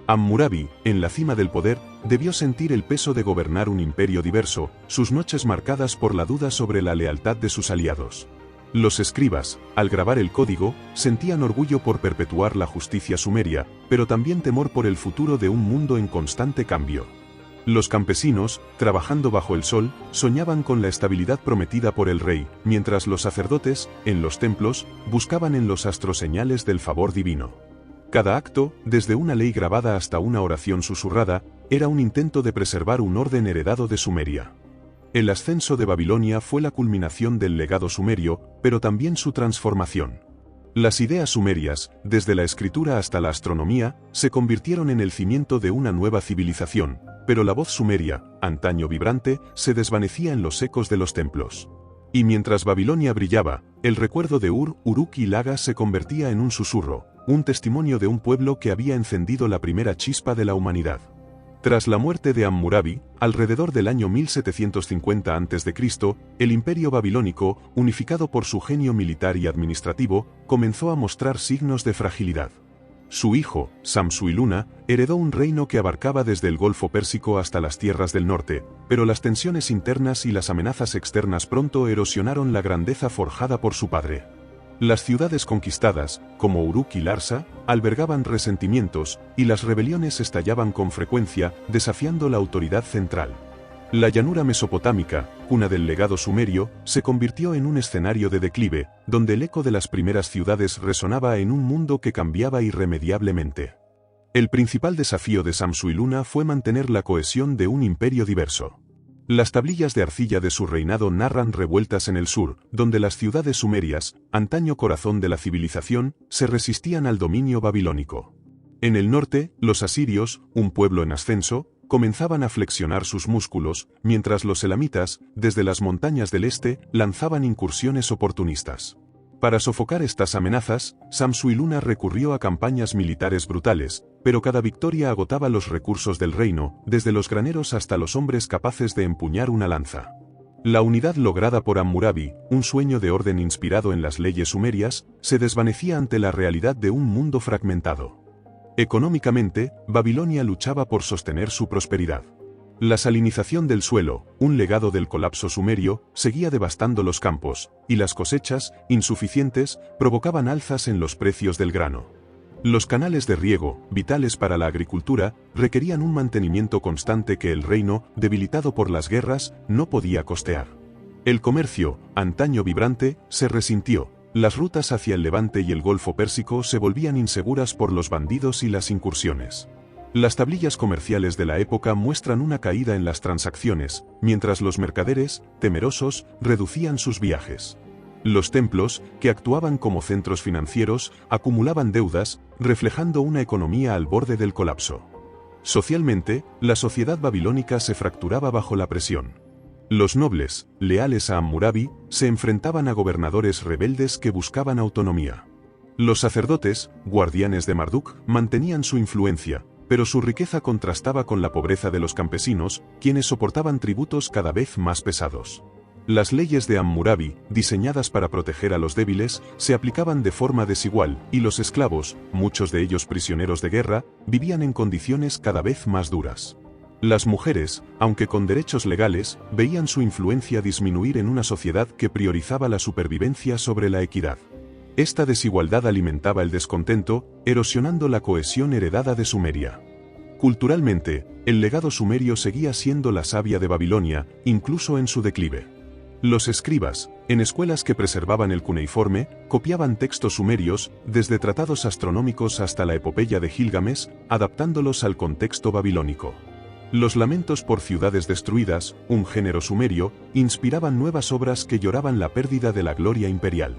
Hammurabi, en la cima del poder, debió sentir el peso de gobernar un imperio diverso, sus noches marcadas por la duda sobre la lealtad de sus aliados. Los escribas, al grabar el código, sentían orgullo por perpetuar la justicia sumeria, pero también temor por el futuro de un mundo en constante cambio. Los campesinos, trabajando bajo el sol, soñaban con la estabilidad prometida por el rey, mientras los sacerdotes, en los templos, buscaban en los astros señales del favor divino. Cada acto, desde una ley grabada hasta una oración susurrada, era un intento de preservar un orden heredado de Sumeria. El ascenso de Babilonia fue la culminación del legado sumerio, pero también su transformación. Las ideas sumerias, desde la escritura hasta la astronomía, se convirtieron en el cimiento de una nueva civilización, pero la voz sumeria, antaño vibrante, se desvanecía en los ecos de los templos. Y mientras Babilonia brillaba, el recuerdo de Uruk y Laga se convertía en un susurro, un testimonio de un pueblo que había encendido la primera chispa de la humanidad. Tras la muerte de Hammurabi, alrededor del año 1750 a.C., el imperio babilónico, unificado por su genio militar y administrativo, comenzó a mostrar signos de fragilidad. Su hijo, Samsu-iluna, heredó un reino que abarcaba desde el Golfo Pérsico hasta las tierras del norte, pero las tensiones internas y las amenazas externas pronto erosionaron la grandeza forjada por su padre. Las ciudades conquistadas, como Uruk y Larsa, albergaban resentimientos, y las rebeliones estallaban con frecuencia, desafiando la autoridad central. La llanura mesopotámica, cuna del legado sumerio, se convirtió en un escenario de declive, donde el eco de las primeras ciudades resonaba en un mundo que cambiaba irremediablemente. El principal desafío de Samsu-iluna fue mantener la cohesión de un imperio diverso. Las tablillas de arcilla de su reinado narran revueltas en el sur, donde las ciudades sumerias, antaño corazón de la civilización, se resistían al dominio babilónico. En el norte, los asirios, un pueblo en ascenso, comenzaban a flexionar sus músculos, mientras los elamitas, desde las montañas del este, lanzaban incursiones oportunistas. Para sofocar estas amenazas, Samsu-iluna recurrió a campañas militares brutales, pero cada victoria agotaba los recursos del reino, desde los graneros hasta los hombres capaces de empuñar una lanza. La unidad lograda por Hammurabi, un sueño de orden inspirado en las leyes sumerias, se desvanecía ante la realidad de un mundo fragmentado. Económicamente, Babilonia luchaba por sostener su prosperidad. La salinización del suelo, un legado del colapso sumerio, seguía devastando los campos, y las cosechas, insuficientes, provocaban alzas en los precios del grano. Los canales de riego, vitales para la agricultura, requerían un mantenimiento constante que el reino, debilitado por las guerras, no podía costear. El comercio, antaño vibrante, se resintió. Las rutas hacia el Levante y el Golfo Pérsico se volvían inseguras por los bandidos y las incursiones. Las tablillas comerciales de la época muestran una caída en las transacciones, mientras los mercaderes, temerosos, reducían sus viajes. Los templos, que actuaban como centros financieros, acumulaban deudas, reflejando una economía al borde del colapso. Socialmente, la sociedad babilónica se fracturaba bajo la presión. Los nobles, leales a Hammurabi, se enfrentaban a gobernadores rebeldes que buscaban autonomía. Los sacerdotes, guardianes de Marduk, mantenían su influencia, pero su riqueza contrastaba con la pobreza de los campesinos, quienes soportaban tributos cada vez más pesados. Las leyes de Hammurabi, diseñadas para proteger a los débiles, se aplicaban de forma desigual, y los esclavos, muchos de ellos prisioneros de guerra, vivían en condiciones cada vez más duras. Las mujeres, aunque con derechos legales, veían su influencia disminuir en una sociedad que priorizaba la supervivencia sobre la equidad. Esta desigualdad alimentaba el descontento, erosionando la cohesión heredada de Sumeria. Culturalmente, el legado sumerio seguía siendo la savia de Babilonia, incluso en su declive. Los escribas, en escuelas que preservaban el cuneiforme, copiaban textos sumerios, desde tratados astronómicos hasta la epopeya de Gilgamesh, adaptándolos al contexto babilónico. Los lamentos por ciudades destruidas, un género sumerio, inspiraban nuevas obras que lloraban la pérdida de la gloria imperial.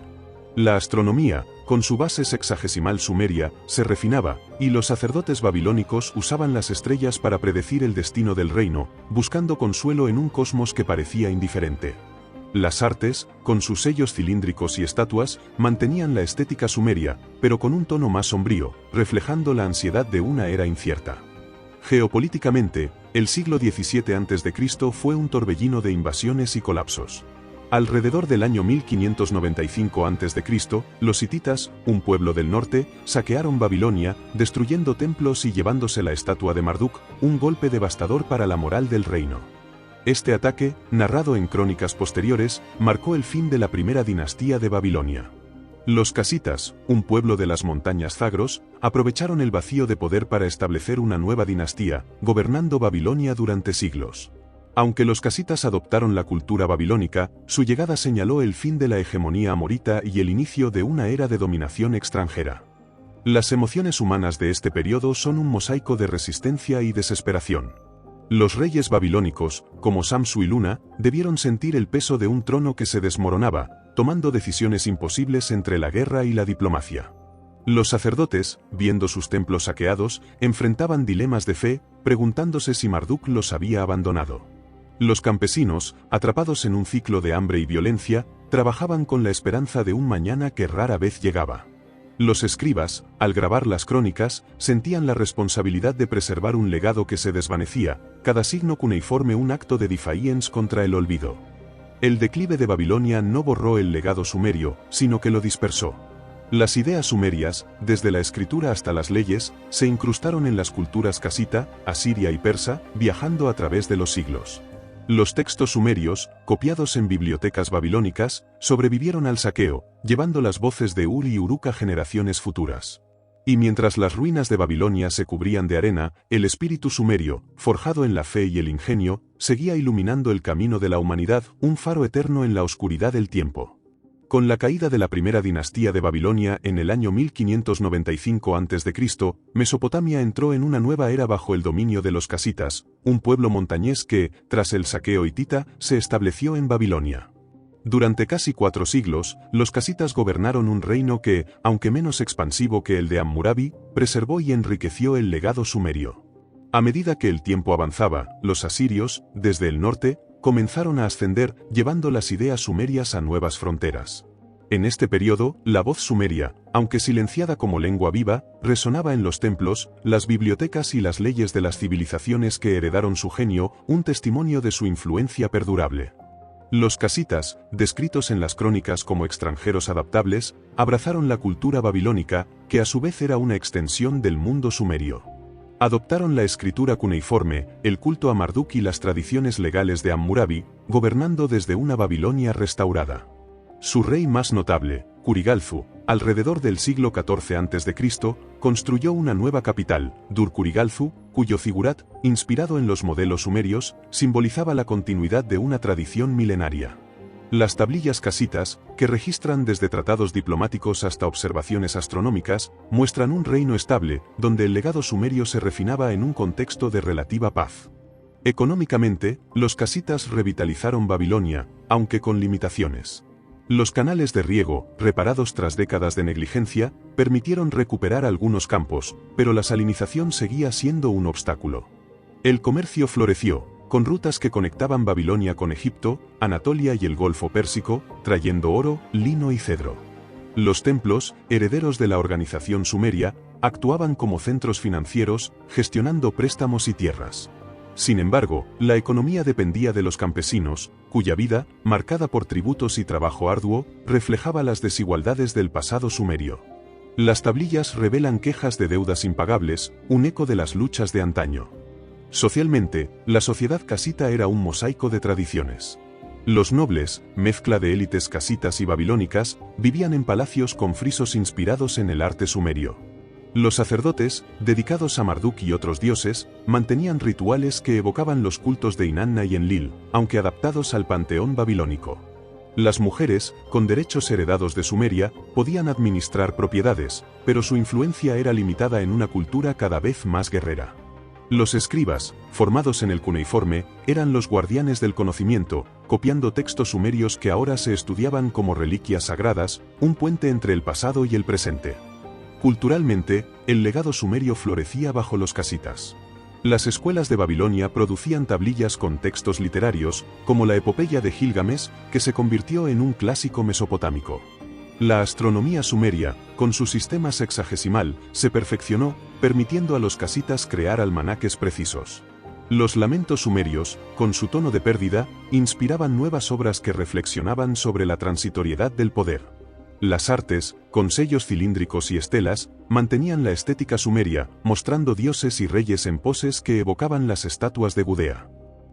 La astronomía, con su base sexagesimal sumeria, se refinaba, y los sacerdotes babilónicos usaban las estrellas para predecir el destino del reino, buscando consuelo en un cosmos que parecía indiferente. Las artes, con sus sellos cilíndricos y estatuas, mantenían la estética sumeria, pero con un tono más sombrío, reflejando la ansiedad de una era incierta. Geopolíticamente, el siglo XVII a.C. fue un torbellino de invasiones y colapsos. Alrededor del año 1595 a.C., los hititas, un pueblo del norte, saquearon Babilonia, destruyendo templos y llevándose la estatua de Marduk, un golpe devastador para la moral del reino. Este ataque, narrado en crónicas posteriores, marcó el fin de la primera dinastía de Babilonia. Los casitas, un pueblo de las montañas Zagros, aprovecharon el vacío de poder para establecer una nueva dinastía, gobernando Babilonia durante siglos. Aunque los casitas adoptaron la cultura babilónica, su llegada señaló el fin de la hegemonía amorita y el inicio de una era de dominación extranjera. Las emociones humanas de este periodo son un mosaico de resistencia y desesperación. Los reyes babilónicos, como Samsu y Luna, debieron sentir el peso de un trono que se desmoronaba, tomando decisiones imposibles entre la guerra y la diplomacia. Los sacerdotes, viendo sus templos saqueados, enfrentaban dilemas de fe, preguntándose si Marduk los había abandonado. Los campesinos, atrapados en un ciclo de hambre y violencia, trabajaban con la esperanza de un mañana que rara vez llegaba. Los escribas, al grabar las crónicas, sentían la responsabilidad de preservar un legado que se desvanecía, cada signo cuneiforme un acto de defiance contra el olvido. El declive de Babilonia no borró el legado sumerio, sino que lo dispersó. Las ideas sumerias, desde la escritura hasta las leyes, se incrustaron en las culturas casita, asiria y persa, viajando a través de los siglos. Los textos sumerios, copiados en bibliotecas babilónicas, sobrevivieron al saqueo, llevando las voces de Ur y Uruk a generaciones futuras. Y mientras las ruinas de Babilonia se cubrían de arena, el espíritu sumerio, forjado en la fe y el ingenio, seguía iluminando el camino de la humanidad, un faro eterno en la oscuridad del tiempo. Con la caída de la primera dinastía de Babilonia en el año 1595 a.C., Mesopotamia entró en una nueva era bajo el dominio de los casitas, un pueblo montañés que, tras el saqueo hitita, se estableció en Babilonia. Durante casi 4 siglos, los casitas gobernaron un reino que, aunque menos expansivo que el de Hammurabi, preservó y enriqueció el legado sumerio. A medida que el tiempo avanzaba, los asirios, desde el norte, comenzaron a ascender, llevando las ideas sumerias a nuevas fronteras. En este periodo, la voz sumeria, aunque silenciada como lengua viva, resonaba en los templos, las bibliotecas y las leyes de las civilizaciones que heredaron su genio, un testimonio de su influencia perdurable. Los casitas, descritos en las crónicas como extranjeros adaptables, abrazaron la cultura babilónica, que a su vez era una extensión del mundo sumerio. Adoptaron la escritura cuneiforme, el culto a Marduk y las tradiciones legales de Hammurabi, gobernando desde una Babilonia restaurada. Su rey más notable, Kurigalzu, alrededor del siglo XIV a.C., construyó una nueva capital, Dur-Kurigalzu, cuyo figurat, inspirado en los modelos sumerios, simbolizaba la continuidad de una tradición milenaria. Las tablillas casitas, que registran desde tratados diplomáticos hasta observaciones astronómicas, muestran un reino estable, donde el legado sumerio se refinaba en un contexto de relativa paz. Económicamente, los casitas revitalizaron Babilonia, aunque con limitaciones. Los canales de riego, reparados tras décadas de negligencia, permitieron recuperar algunos campos, pero la salinización seguía siendo un obstáculo. El comercio floreció, con rutas que conectaban Babilonia con Egipto, Anatolia y el Golfo Pérsico, trayendo oro, lino y cedro. Los templos, herederos de la organización sumeria, actuaban como centros financieros, gestionando préstamos y tierras. Sin embargo, la economía dependía de los campesinos, cuya vida, marcada por tributos y trabajo arduo, reflejaba las desigualdades del pasado sumerio. Las tablillas revelan quejas de deudas impagables, un eco de las luchas de antaño. Socialmente, la sociedad casita era un mosaico de tradiciones. Los nobles, mezcla de élites casitas y babilónicas, vivían en palacios con frisos inspirados en el arte sumerio. Los sacerdotes, dedicados a Marduk y otros dioses, mantenían rituales que evocaban los cultos de Inanna y Enlil, aunque adaptados al panteón babilónico. Las mujeres, con derechos heredados de Sumeria, podían administrar propiedades, pero su influencia era limitada en una cultura cada vez más guerrera. Los escribas, formados en el cuneiforme, eran los guardianes del conocimiento, copiando textos sumerios que ahora se estudiaban como reliquias sagradas, un puente entre el pasado y el presente. Culturalmente, el legado sumerio florecía bajo los casitas. Las escuelas de Babilonia producían tablillas con textos literarios, como la epopeya de Gilgamesh, que se convirtió en un clásico mesopotámico. La astronomía sumeria, con su sistema sexagesimal, se perfeccionó, permitiendo a los casitas crear almanaques precisos. Los lamentos sumerios, con su tono de pérdida, inspiraban nuevas obras que reflexionaban sobre la transitoriedad del poder. Las artes, con sellos cilíndricos y estelas, mantenían la estética sumeria, mostrando dioses y reyes en poses que evocaban las estatuas de Gudea.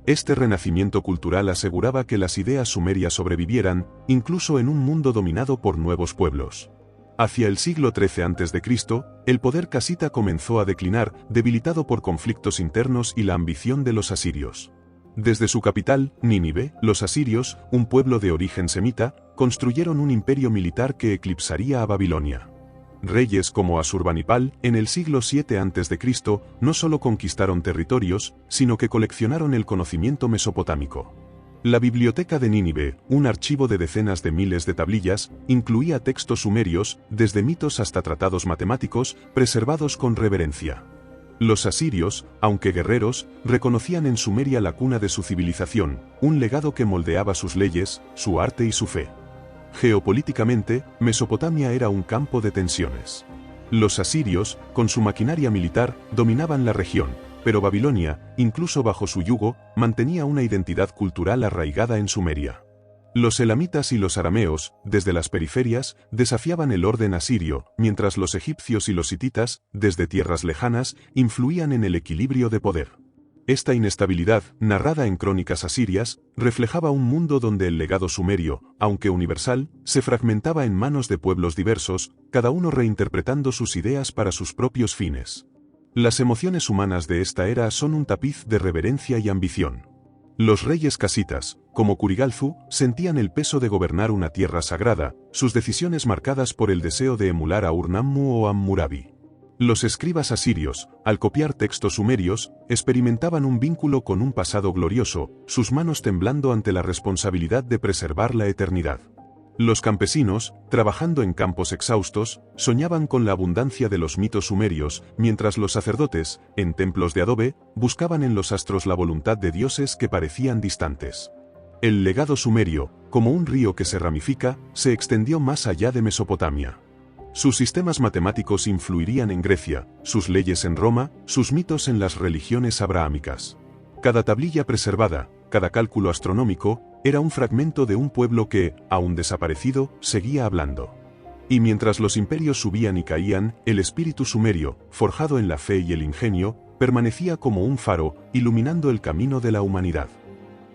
Este renacimiento cultural aseguraba que las ideas sumerias sobrevivieran, incluso en un mundo dominado por nuevos pueblos. Hacia el siglo XIII a.C., el poder casita comenzó a declinar, debilitado por conflictos internos y la ambición de los asirios. Desde su capital, Nínive, los asirios, un pueblo de origen semita, construyeron un imperio militar que eclipsaría a Babilonia. Reyes como Asurbanipal, en el siglo VII a.C., no solo conquistaron territorios, sino que coleccionaron el conocimiento mesopotámico. La biblioteca de Nínive, un archivo de decenas de miles de tablillas, incluía textos sumerios, desde mitos hasta tratados matemáticos, preservados con reverencia. Los asirios, aunque guerreros, reconocían en Sumeria la cuna de su civilización, un legado que moldeaba sus leyes, su arte y su fe. Geopolíticamente, Mesopotamia era un campo de tensiones. Los asirios, con su maquinaria militar, dominaban la región, pero Babilonia, incluso bajo su yugo, mantenía una identidad cultural arraigada en Sumeria. Los elamitas y los arameos, desde las periferias, desafiaban el orden asirio, mientras los egipcios y los hititas, desde tierras lejanas, influían en el equilibrio de poder. Esta inestabilidad, narrada en crónicas asirias, reflejaba un mundo donde el legado sumerio, aunque universal, se fragmentaba en manos de pueblos diversos, cada uno reinterpretando sus ideas para sus propios fines. Las emociones humanas de esta era son un tapiz de reverencia y ambición. Los reyes casitas, como Kurigalzu, sentían el peso de gobernar una tierra sagrada, sus decisiones marcadas por el deseo de emular a Urnammu o Hammurabi. Los escribas asirios, al copiar textos sumerios, experimentaban un vínculo con un pasado glorioso, sus manos temblando ante la responsabilidad de preservar la eternidad. Los campesinos, trabajando en campos exhaustos, soñaban con la abundancia de los mitos sumerios, mientras los sacerdotes, en templos de adobe, buscaban en los astros la voluntad de dioses que parecían distantes. El legado sumerio, como un río que se ramifica, se extendió más allá de Mesopotamia. Sus sistemas matemáticos influirían en Grecia, sus leyes en Roma, sus mitos en las religiones abrahámicas. Cada tablilla preservada, cada cálculo astronómico, era un fragmento de un pueblo que, aún desaparecido, seguía hablando. Y mientras los imperios subían y caían, el espíritu sumerio, forjado en la fe y el ingenio, permanecía como un faro, iluminando el camino de la humanidad.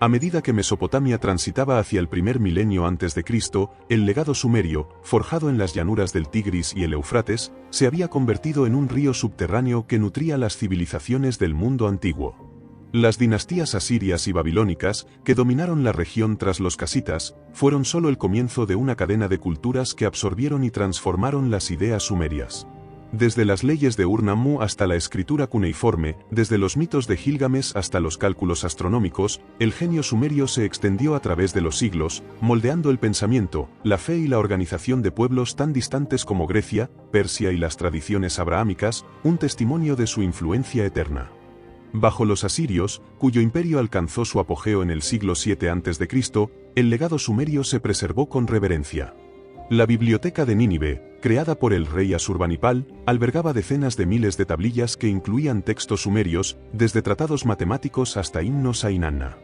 A medida que Mesopotamia transitaba hacia el primer milenio antes de Cristo, el legado sumerio, forjado en las llanuras del Tigris y el Éufrates, se había convertido en un río subterráneo que nutría las civilizaciones del mundo antiguo. Las dinastías asirias y babilónicas, que dominaron la región tras los casitas, fueron solo el comienzo de una cadena de culturas que absorbieron y transformaron las ideas sumerias. Desde las leyes de Urnammu hasta la escritura cuneiforme, desde los mitos de Gilgamesh hasta los cálculos astronómicos, el genio sumerio se extendió a través de los siglos, moldeando el pensamiento, la fe y la organización de pueblos tan distantes como Grecia, Persia y las tradiciones abrahámicas, un testimonio de su influencia eterna. Bajo los asirios, cuyo imperio alcanzó su apogeo en el siglo VII a.C., el legado sumerio se preservó con reverencia. La biblioteca de Nínive, creada por el rey Asurbanipal, albergaba decenas de miles de tablillas que incluían textos sumerios, desde tratados matemáticos hasta himnos a Inanna.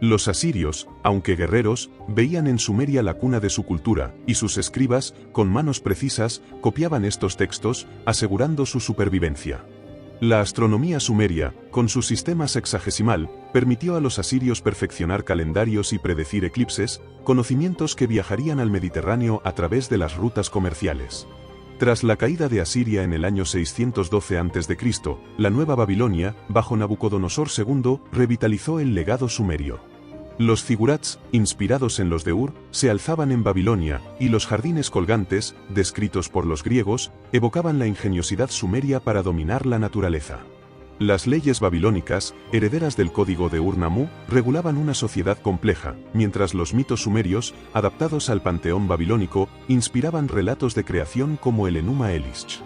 Los asirios, aunque guerreros, veían en Sumeria la cuna de su cultura, y sus escribas, con manos precisas, copiaban estos textos, asegurando su supervivencia. La astronomía sumeria, con su sistema sexagesimal, permitió a los asirios perfeccionar calendarios y predecir eclipses, conocimientos que viajarían al Mediterráneo a través de las rutas comerciales. Tras la caída de Asiria en el año 612 a.C., la Nueva Babilonia, bajo Nabucodonosor II, revitalizó el legado sumerio. Los zigurats, inspirados en los de Ur, se alzaban en Babilonia, y los jardines colgantes, descritos por los griegos, evocaban la ingeniosidad sumeria para dominar la naturaleza. Las leyes babilónicas, herederas del código de Ur-Nammu, regulaban una sociedad compleja, mientras los mitos sumerios, adaptados al panteón babilónico, inspiraban relatos de creación como el Enuma Elish.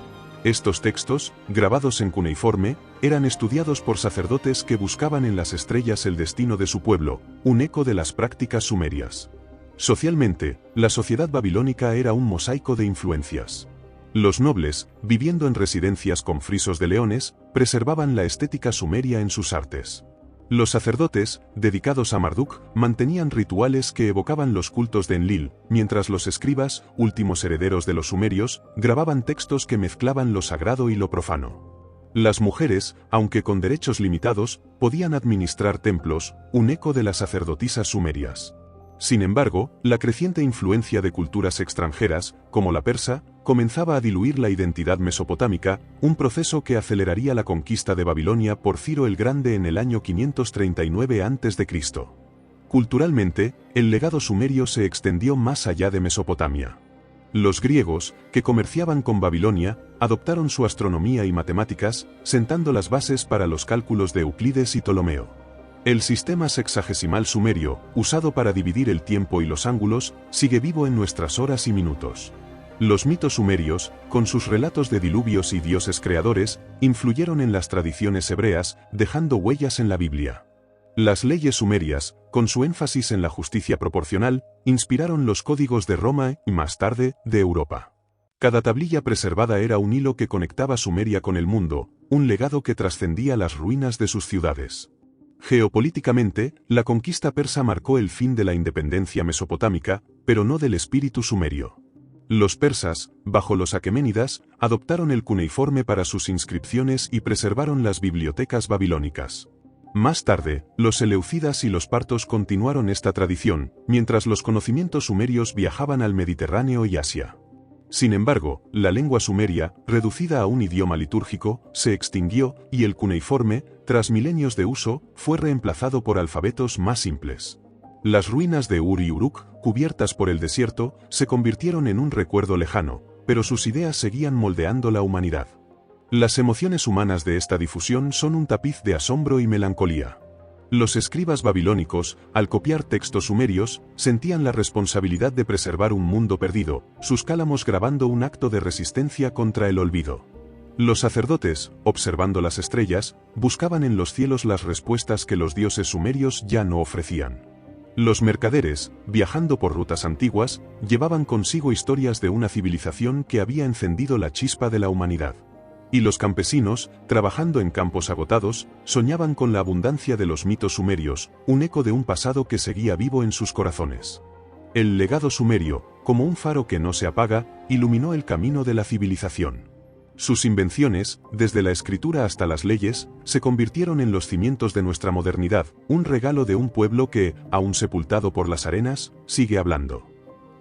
Estos textos, grabados en cuneiforme, eran estudiados por sacerdotes que buscaban en las estrellas el destino de su pueblo, un eco de las prácticas sumerias. Socialmente, la sociedad babilónica era un mosaico de influencias. Los nobles, viviendo en residencias con frisos de leones, preservaban la estética sumeria en sus artes. Los sacerdotes, dedicados a Marduk, mantenían rituales que evocaban los cultos de Enlil, mientras los escribas, últimos herederos de los sumerios, grababan textos que mezclaban lo sagrado y lo profano. Las mujeres, aunque con derechos limitados, podían administrar templos, un eco de las sacerdotisas sumerias. Sin embargo, la creciente influencia de culturas extranjeras, como la persa, comenzaba a diluir la identidad mesopotámica, un proceso que aceleraría la conquista de Babilonia por Ciro el Grande en el año 539 a.C. Culturalmente, el legado sumerio se extendió más allá de Mesopotamia. Los griegos, que comerciaban con Babilonia, adoptaron su astronomía y matemáticas, sentando las bases para los cálculos de Euclides y Ptolomeo. El sistema sexagesimal sumerio, usado para dividir el tiempo y los ángulos, sigue vivo en nuestras horas y minutos. Los mitos sumerios, con sus relatos de diluvios y dioses creadores, influyeron en las tradiciones hebreas, dejando huellas en la Biblia. Las leyes sumerias, con su énfasis en la justicia proporcional, inspiraron los códigos de Roma y, más tarde, de Europa. Cada tablilla preservada era un hilo que conectaba Sumeria con el mundo, un legado que trascendía las ruinas de sus ciudades. Geopolíticamente, la conquista persa marcó el fin de la independencia mesopotámica, pero no del espíritu sumerio. Los persas, bajo los aqueménidas, adoptaron el cuneiforme para sus inscripciones y preservaron las bibliotecas babilónicas. Más tarde, los seleucidas y los partos continuaron esta tradición, mientras los conocimientos sumerios viajaban al Mediterráneo y Asia. Sin embargo, la lengua sumeria, reducida a un idioma litúrgico, se extinguió, y el cuneiforme, tras milenios de uso, fue reemplazado por alfabetos más simples. Las ruinas de Ur y Uruk, cubiertas por el desierto, se convirtieron en un recuerdo lejano, pero sus ideas seguían moldeando la humanidad. Las emociones humanas de esta difusión son un tapiz de asombro y melancolía. Los escribas babilónicos, al copiar textos sumerios, sentían la responsabilidad de preservar un mundo perdido, sus cálamos grabando un acto de resistencia contra el olvido. Los sacerdotes, observando las estrellas, buscaban en los cielos las respuestas que los dioses sumerios ya no ofrecían. Los mercaderes, viajando por rutas antiguas, llevaban consigo historias de una civilización que había encendido la chispa de la humanidad. Y los campesinos, trabajando en campos agotados, soñaban con la abundancia de los mitos sumerios, un eco de un pasado que seguía vivo en sus corazones. El legado sumerio, como un faro que no se apaga, iluminó el camino de la civilización. Sus invenciones, desde la escritura hasta las leyes, se convirtieron en los cimientos de nuestra modernidad, un regalo de un pueblo que, aún sepultado por las arenas, sigue hablando.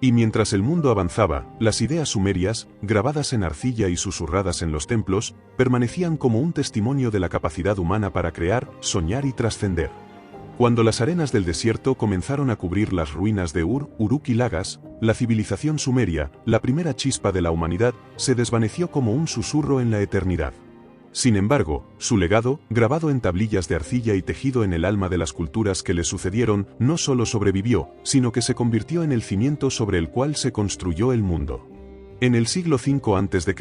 Y mientras el mundo avanzaba, las ideas sumerias, grabadas en arcilla y susurradas en los templos, permanecían como un testimonio de la capacidad humana para crear, soñar y trascender. Cuando las arenas del desierto comenzaron a cubrir las ruinas de Ur, Uruk y Lagas, la civilización sumeria, la primera chispa de la humanidad, se desvaneció como un susurro en la eternidad. Sin embargo, su legado, grabado en tablillas de arcilla y tejido en el alma de las culturas que le sucedieron, no solo sobrevivió, sino que se convirtió en el cimiento sobre el cual se construyó el mundo. En el siglo V a.C.,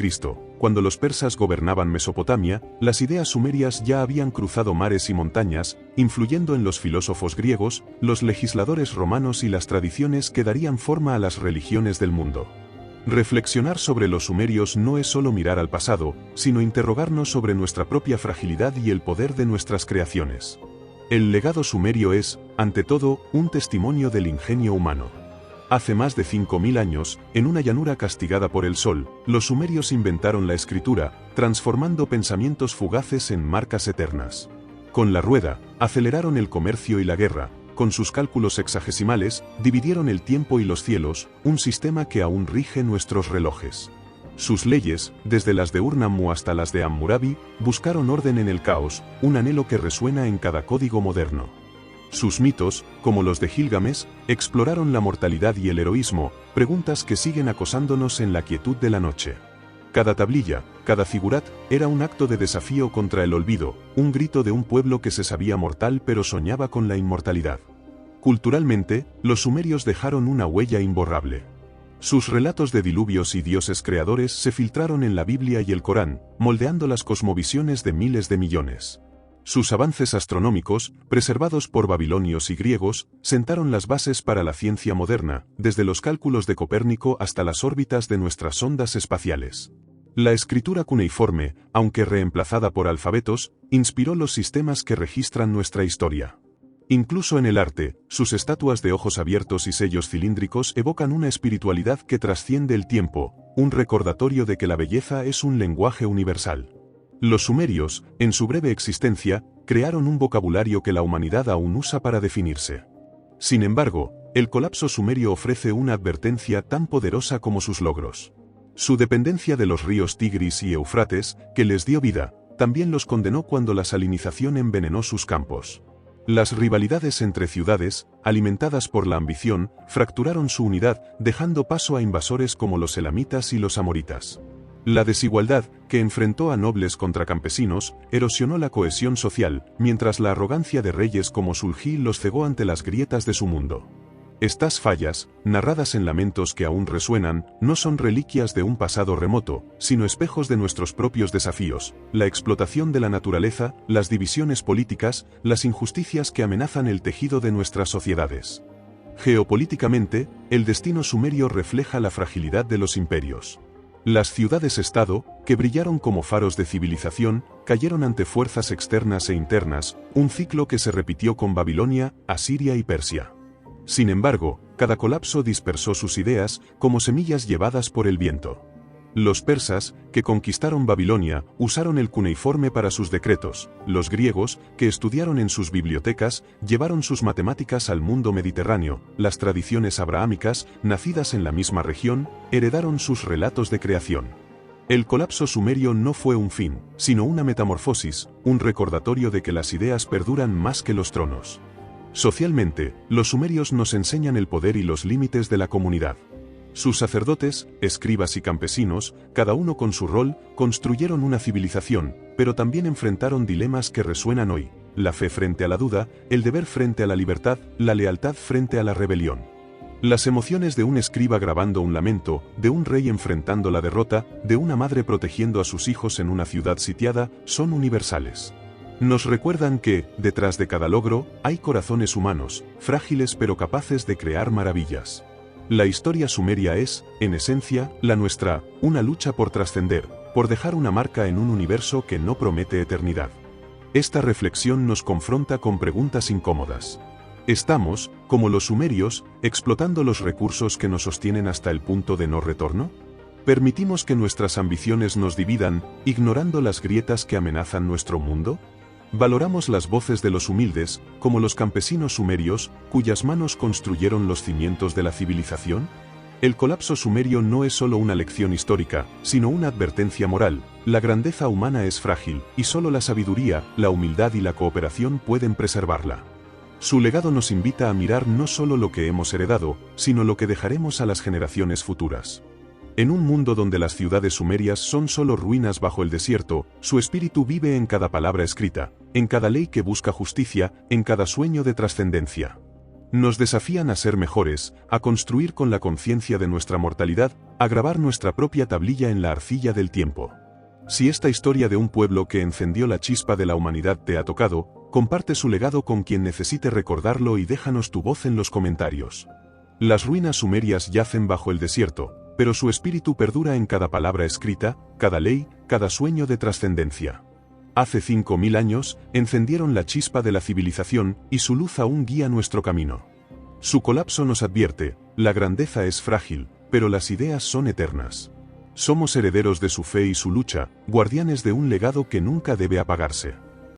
cuando los persas gobernaban Mesopotamia, las ideas sumerias ya habían cruzado mares y montañas, influyendo en los filósofos griegos, los legisladores romanos y las tradiciones que darían forma a las religiones del mundo. Reflexionar sobre los sumerios no es solo mirar al pasado, sino interrogarnos sobre nuestra propia fragilidad y el poder de nuestras creaciones. El legado sumerio es, ante todo, un testimonio del ingenio humano. Hace más de 5000 años, en una llanura castigada por el sol, los sumerios inventaron la escritura, transformando pensamientos fugaces en marcas eternas. Con la rueda, aceleraron el comercio y la guerra. Con sus cálculos sexagesimales, dividieron el tiempo y los cielos, un sistema que aún rige nuestros relojes. Sus leyes, desde las de Ur-Nammu hasta las de Hammurabi, buscaron orden en el caos, un anhelo que resuena en cada código moderno. Sus mitos, como los de Gilgamesh, exploraron la mortalidad y el heroísmo, preguntas que siguen acosándonos en la quietud de la noche. Cada tablilla, cada figurat, era un acto de desafío contra el olvido, un grito de un pueblo que se sabía mortal pero soñaba con la inmortalidad. Culturalmente, los sumerios dejaron una huella imborrable. Sus relatos de diluvios y dioses creadores se filtraron en la Biblia y el Corán, moldeando las cosmovisiones de miles de millones. Sus avances astronómicos, preservados por babilonios y griegos, sentaron las bases para la ciencia moderna, desde los cálculos de Copérnico hasta las órbitas de nuestras sondas espaciales. La escritura cuneiforme, aunque reemplazada por alfabetos, inspiró los sistemas que registran nuestra historia. Incluso en el arte, sus estatuas de ojos abiertos y sellos cilíndricos evocan una espiritualidad que trasciende el tiempo, un recordatorio de que la belleza es un lenguaje universal. Los sumerios, en su breve existencia, crearon un vocabulario que la humanidad aún usa para definirse. Sin embargo, el colapso sumerio ofrece una advertencia tan poderosa como sus logros. Su dependencia de los ríos Tigris y Éufrates, que les dio vida, también los condenó cuando la salinización envenenó sus campos. Las rivalidades entre ciudades, alimentadas por la ambición, fracturaron su unidad, dejando paso a invasores como los elamitas y los amoritas. La desigualdad, que enfrentó a nobles contra campesinos, erosionó la cohesión social, mientras la arrogancia de reyes como Sulgi los cegó ante las grietas de su mundo. Estas fallas, narradas en lamentos que aún resuenan, no son reliquias de un pasado remoto, sino espejos de nuestros propios desafíos, la explotación de la naturaleza, las divisiones políticas, las injusticias que amenazan el tejido de nuestras sociedades. Geopolíticamente, el destino sumerio refleja la fragilidad de los imperios. Las ciudades-estado, que brillaron como faros de civilización, cayeron ante fuerzas externas e internas, un ciclo que se repitió con Babilonia, Asiria y Persia. Sin embargo, cada colapso dispersó sus ideas, como semillas llevadas por el viento. Los persas, que conquistaron Babilonia, usaron el cuneiforme para sus decretos. Los griegos, que estudiaron en sus bibliotecas, llevaron sus matemáticas al mundo mediterráneo. Las tradiciones abrahámicas, nacidas en la misma región, heredaron sus relatos de creación. El colapso sumerio no fue un fin, sino una metamorfosis, un recordatorio de que las ideas perduran más que los tronos. Socialmente, los sumerios nos enseñan el poder y los límites de la comunidad. Sus sacerdotes, escribas y campesinos, cada uno con su rol, construyeron una civilización, pero también enfrentaron dilemas que resuenan hoy: la fe frente a la duda, el deber frente a la libertad, la lealtad frente a la rebelión. Las emociones de un escriba grabando un lamento, de un rey enfrentando la derrota, de una madre protegiendo a sus hijos en una ciudad sitiada, son universales. Nos recuerdan que, detrás de cada logro, hay corazones humanos, frágiles pero capaces de crear maravillas. La historia sumeria es, en esencia, la nuestra, una lucha por trascender, por dejar una marca en un universo que no promete eternidad. Esta reflexión nos confronta con preguntas incómodas. ¿Estamos, como los sumerios, explotando los recursos que nos sostienen hasta el punto de no retorno? ¿Permitimos que nuestras ambiciones nos dividan, ignorando las grietas que amenazan nuestro mundo? ¿Valoramos las voces de los humildes, como los campesinos sumerios, cuyas manos construyeron los cimientos de la civilización? El colapso sumerio no es solo una lección histórica, sino una advertencia moral. La grandeza humana es frágil, y solo la sabiduría, la humildad y la cooperación pueden preservarla. Su legado nos invita a mirar no solo lo que hemos heredado, sino lo que dejaremos a las generaciones futuras. En un mundo donde las ciudades sumerias son solo ruinas bajo el desierto, su espíritu vive en cada palabra escrita, en cada ley que busca justicia, en cada sueño de trascendencia. Nos desafían a ser mejores, a construir con la conciencia de nuestra mortalidad, a grabar nuestra propia tablilla en la arcilla del tiempo. Si esta historia de un pueblo que encendió la chispa de la humanidad te ha tocado, comparte su legado con quien necesite recordarlo y déjanos tu voz en los comentarios. Las ruinas sumerias yacen bajo el desierto, pero su espíritu perdura en cada palabra escrita, cada ley, cada sueño de trascendencia. Hace 5000 años, encendieron la chispa de la civilización, y su luz aún guía nuestro camino. Su colapso nos advierte: la grandeza es frágil, pero las ideas son eternas. Somos herederos de su fe y su lucha, guardianes de un legado que nunca debe apagarse.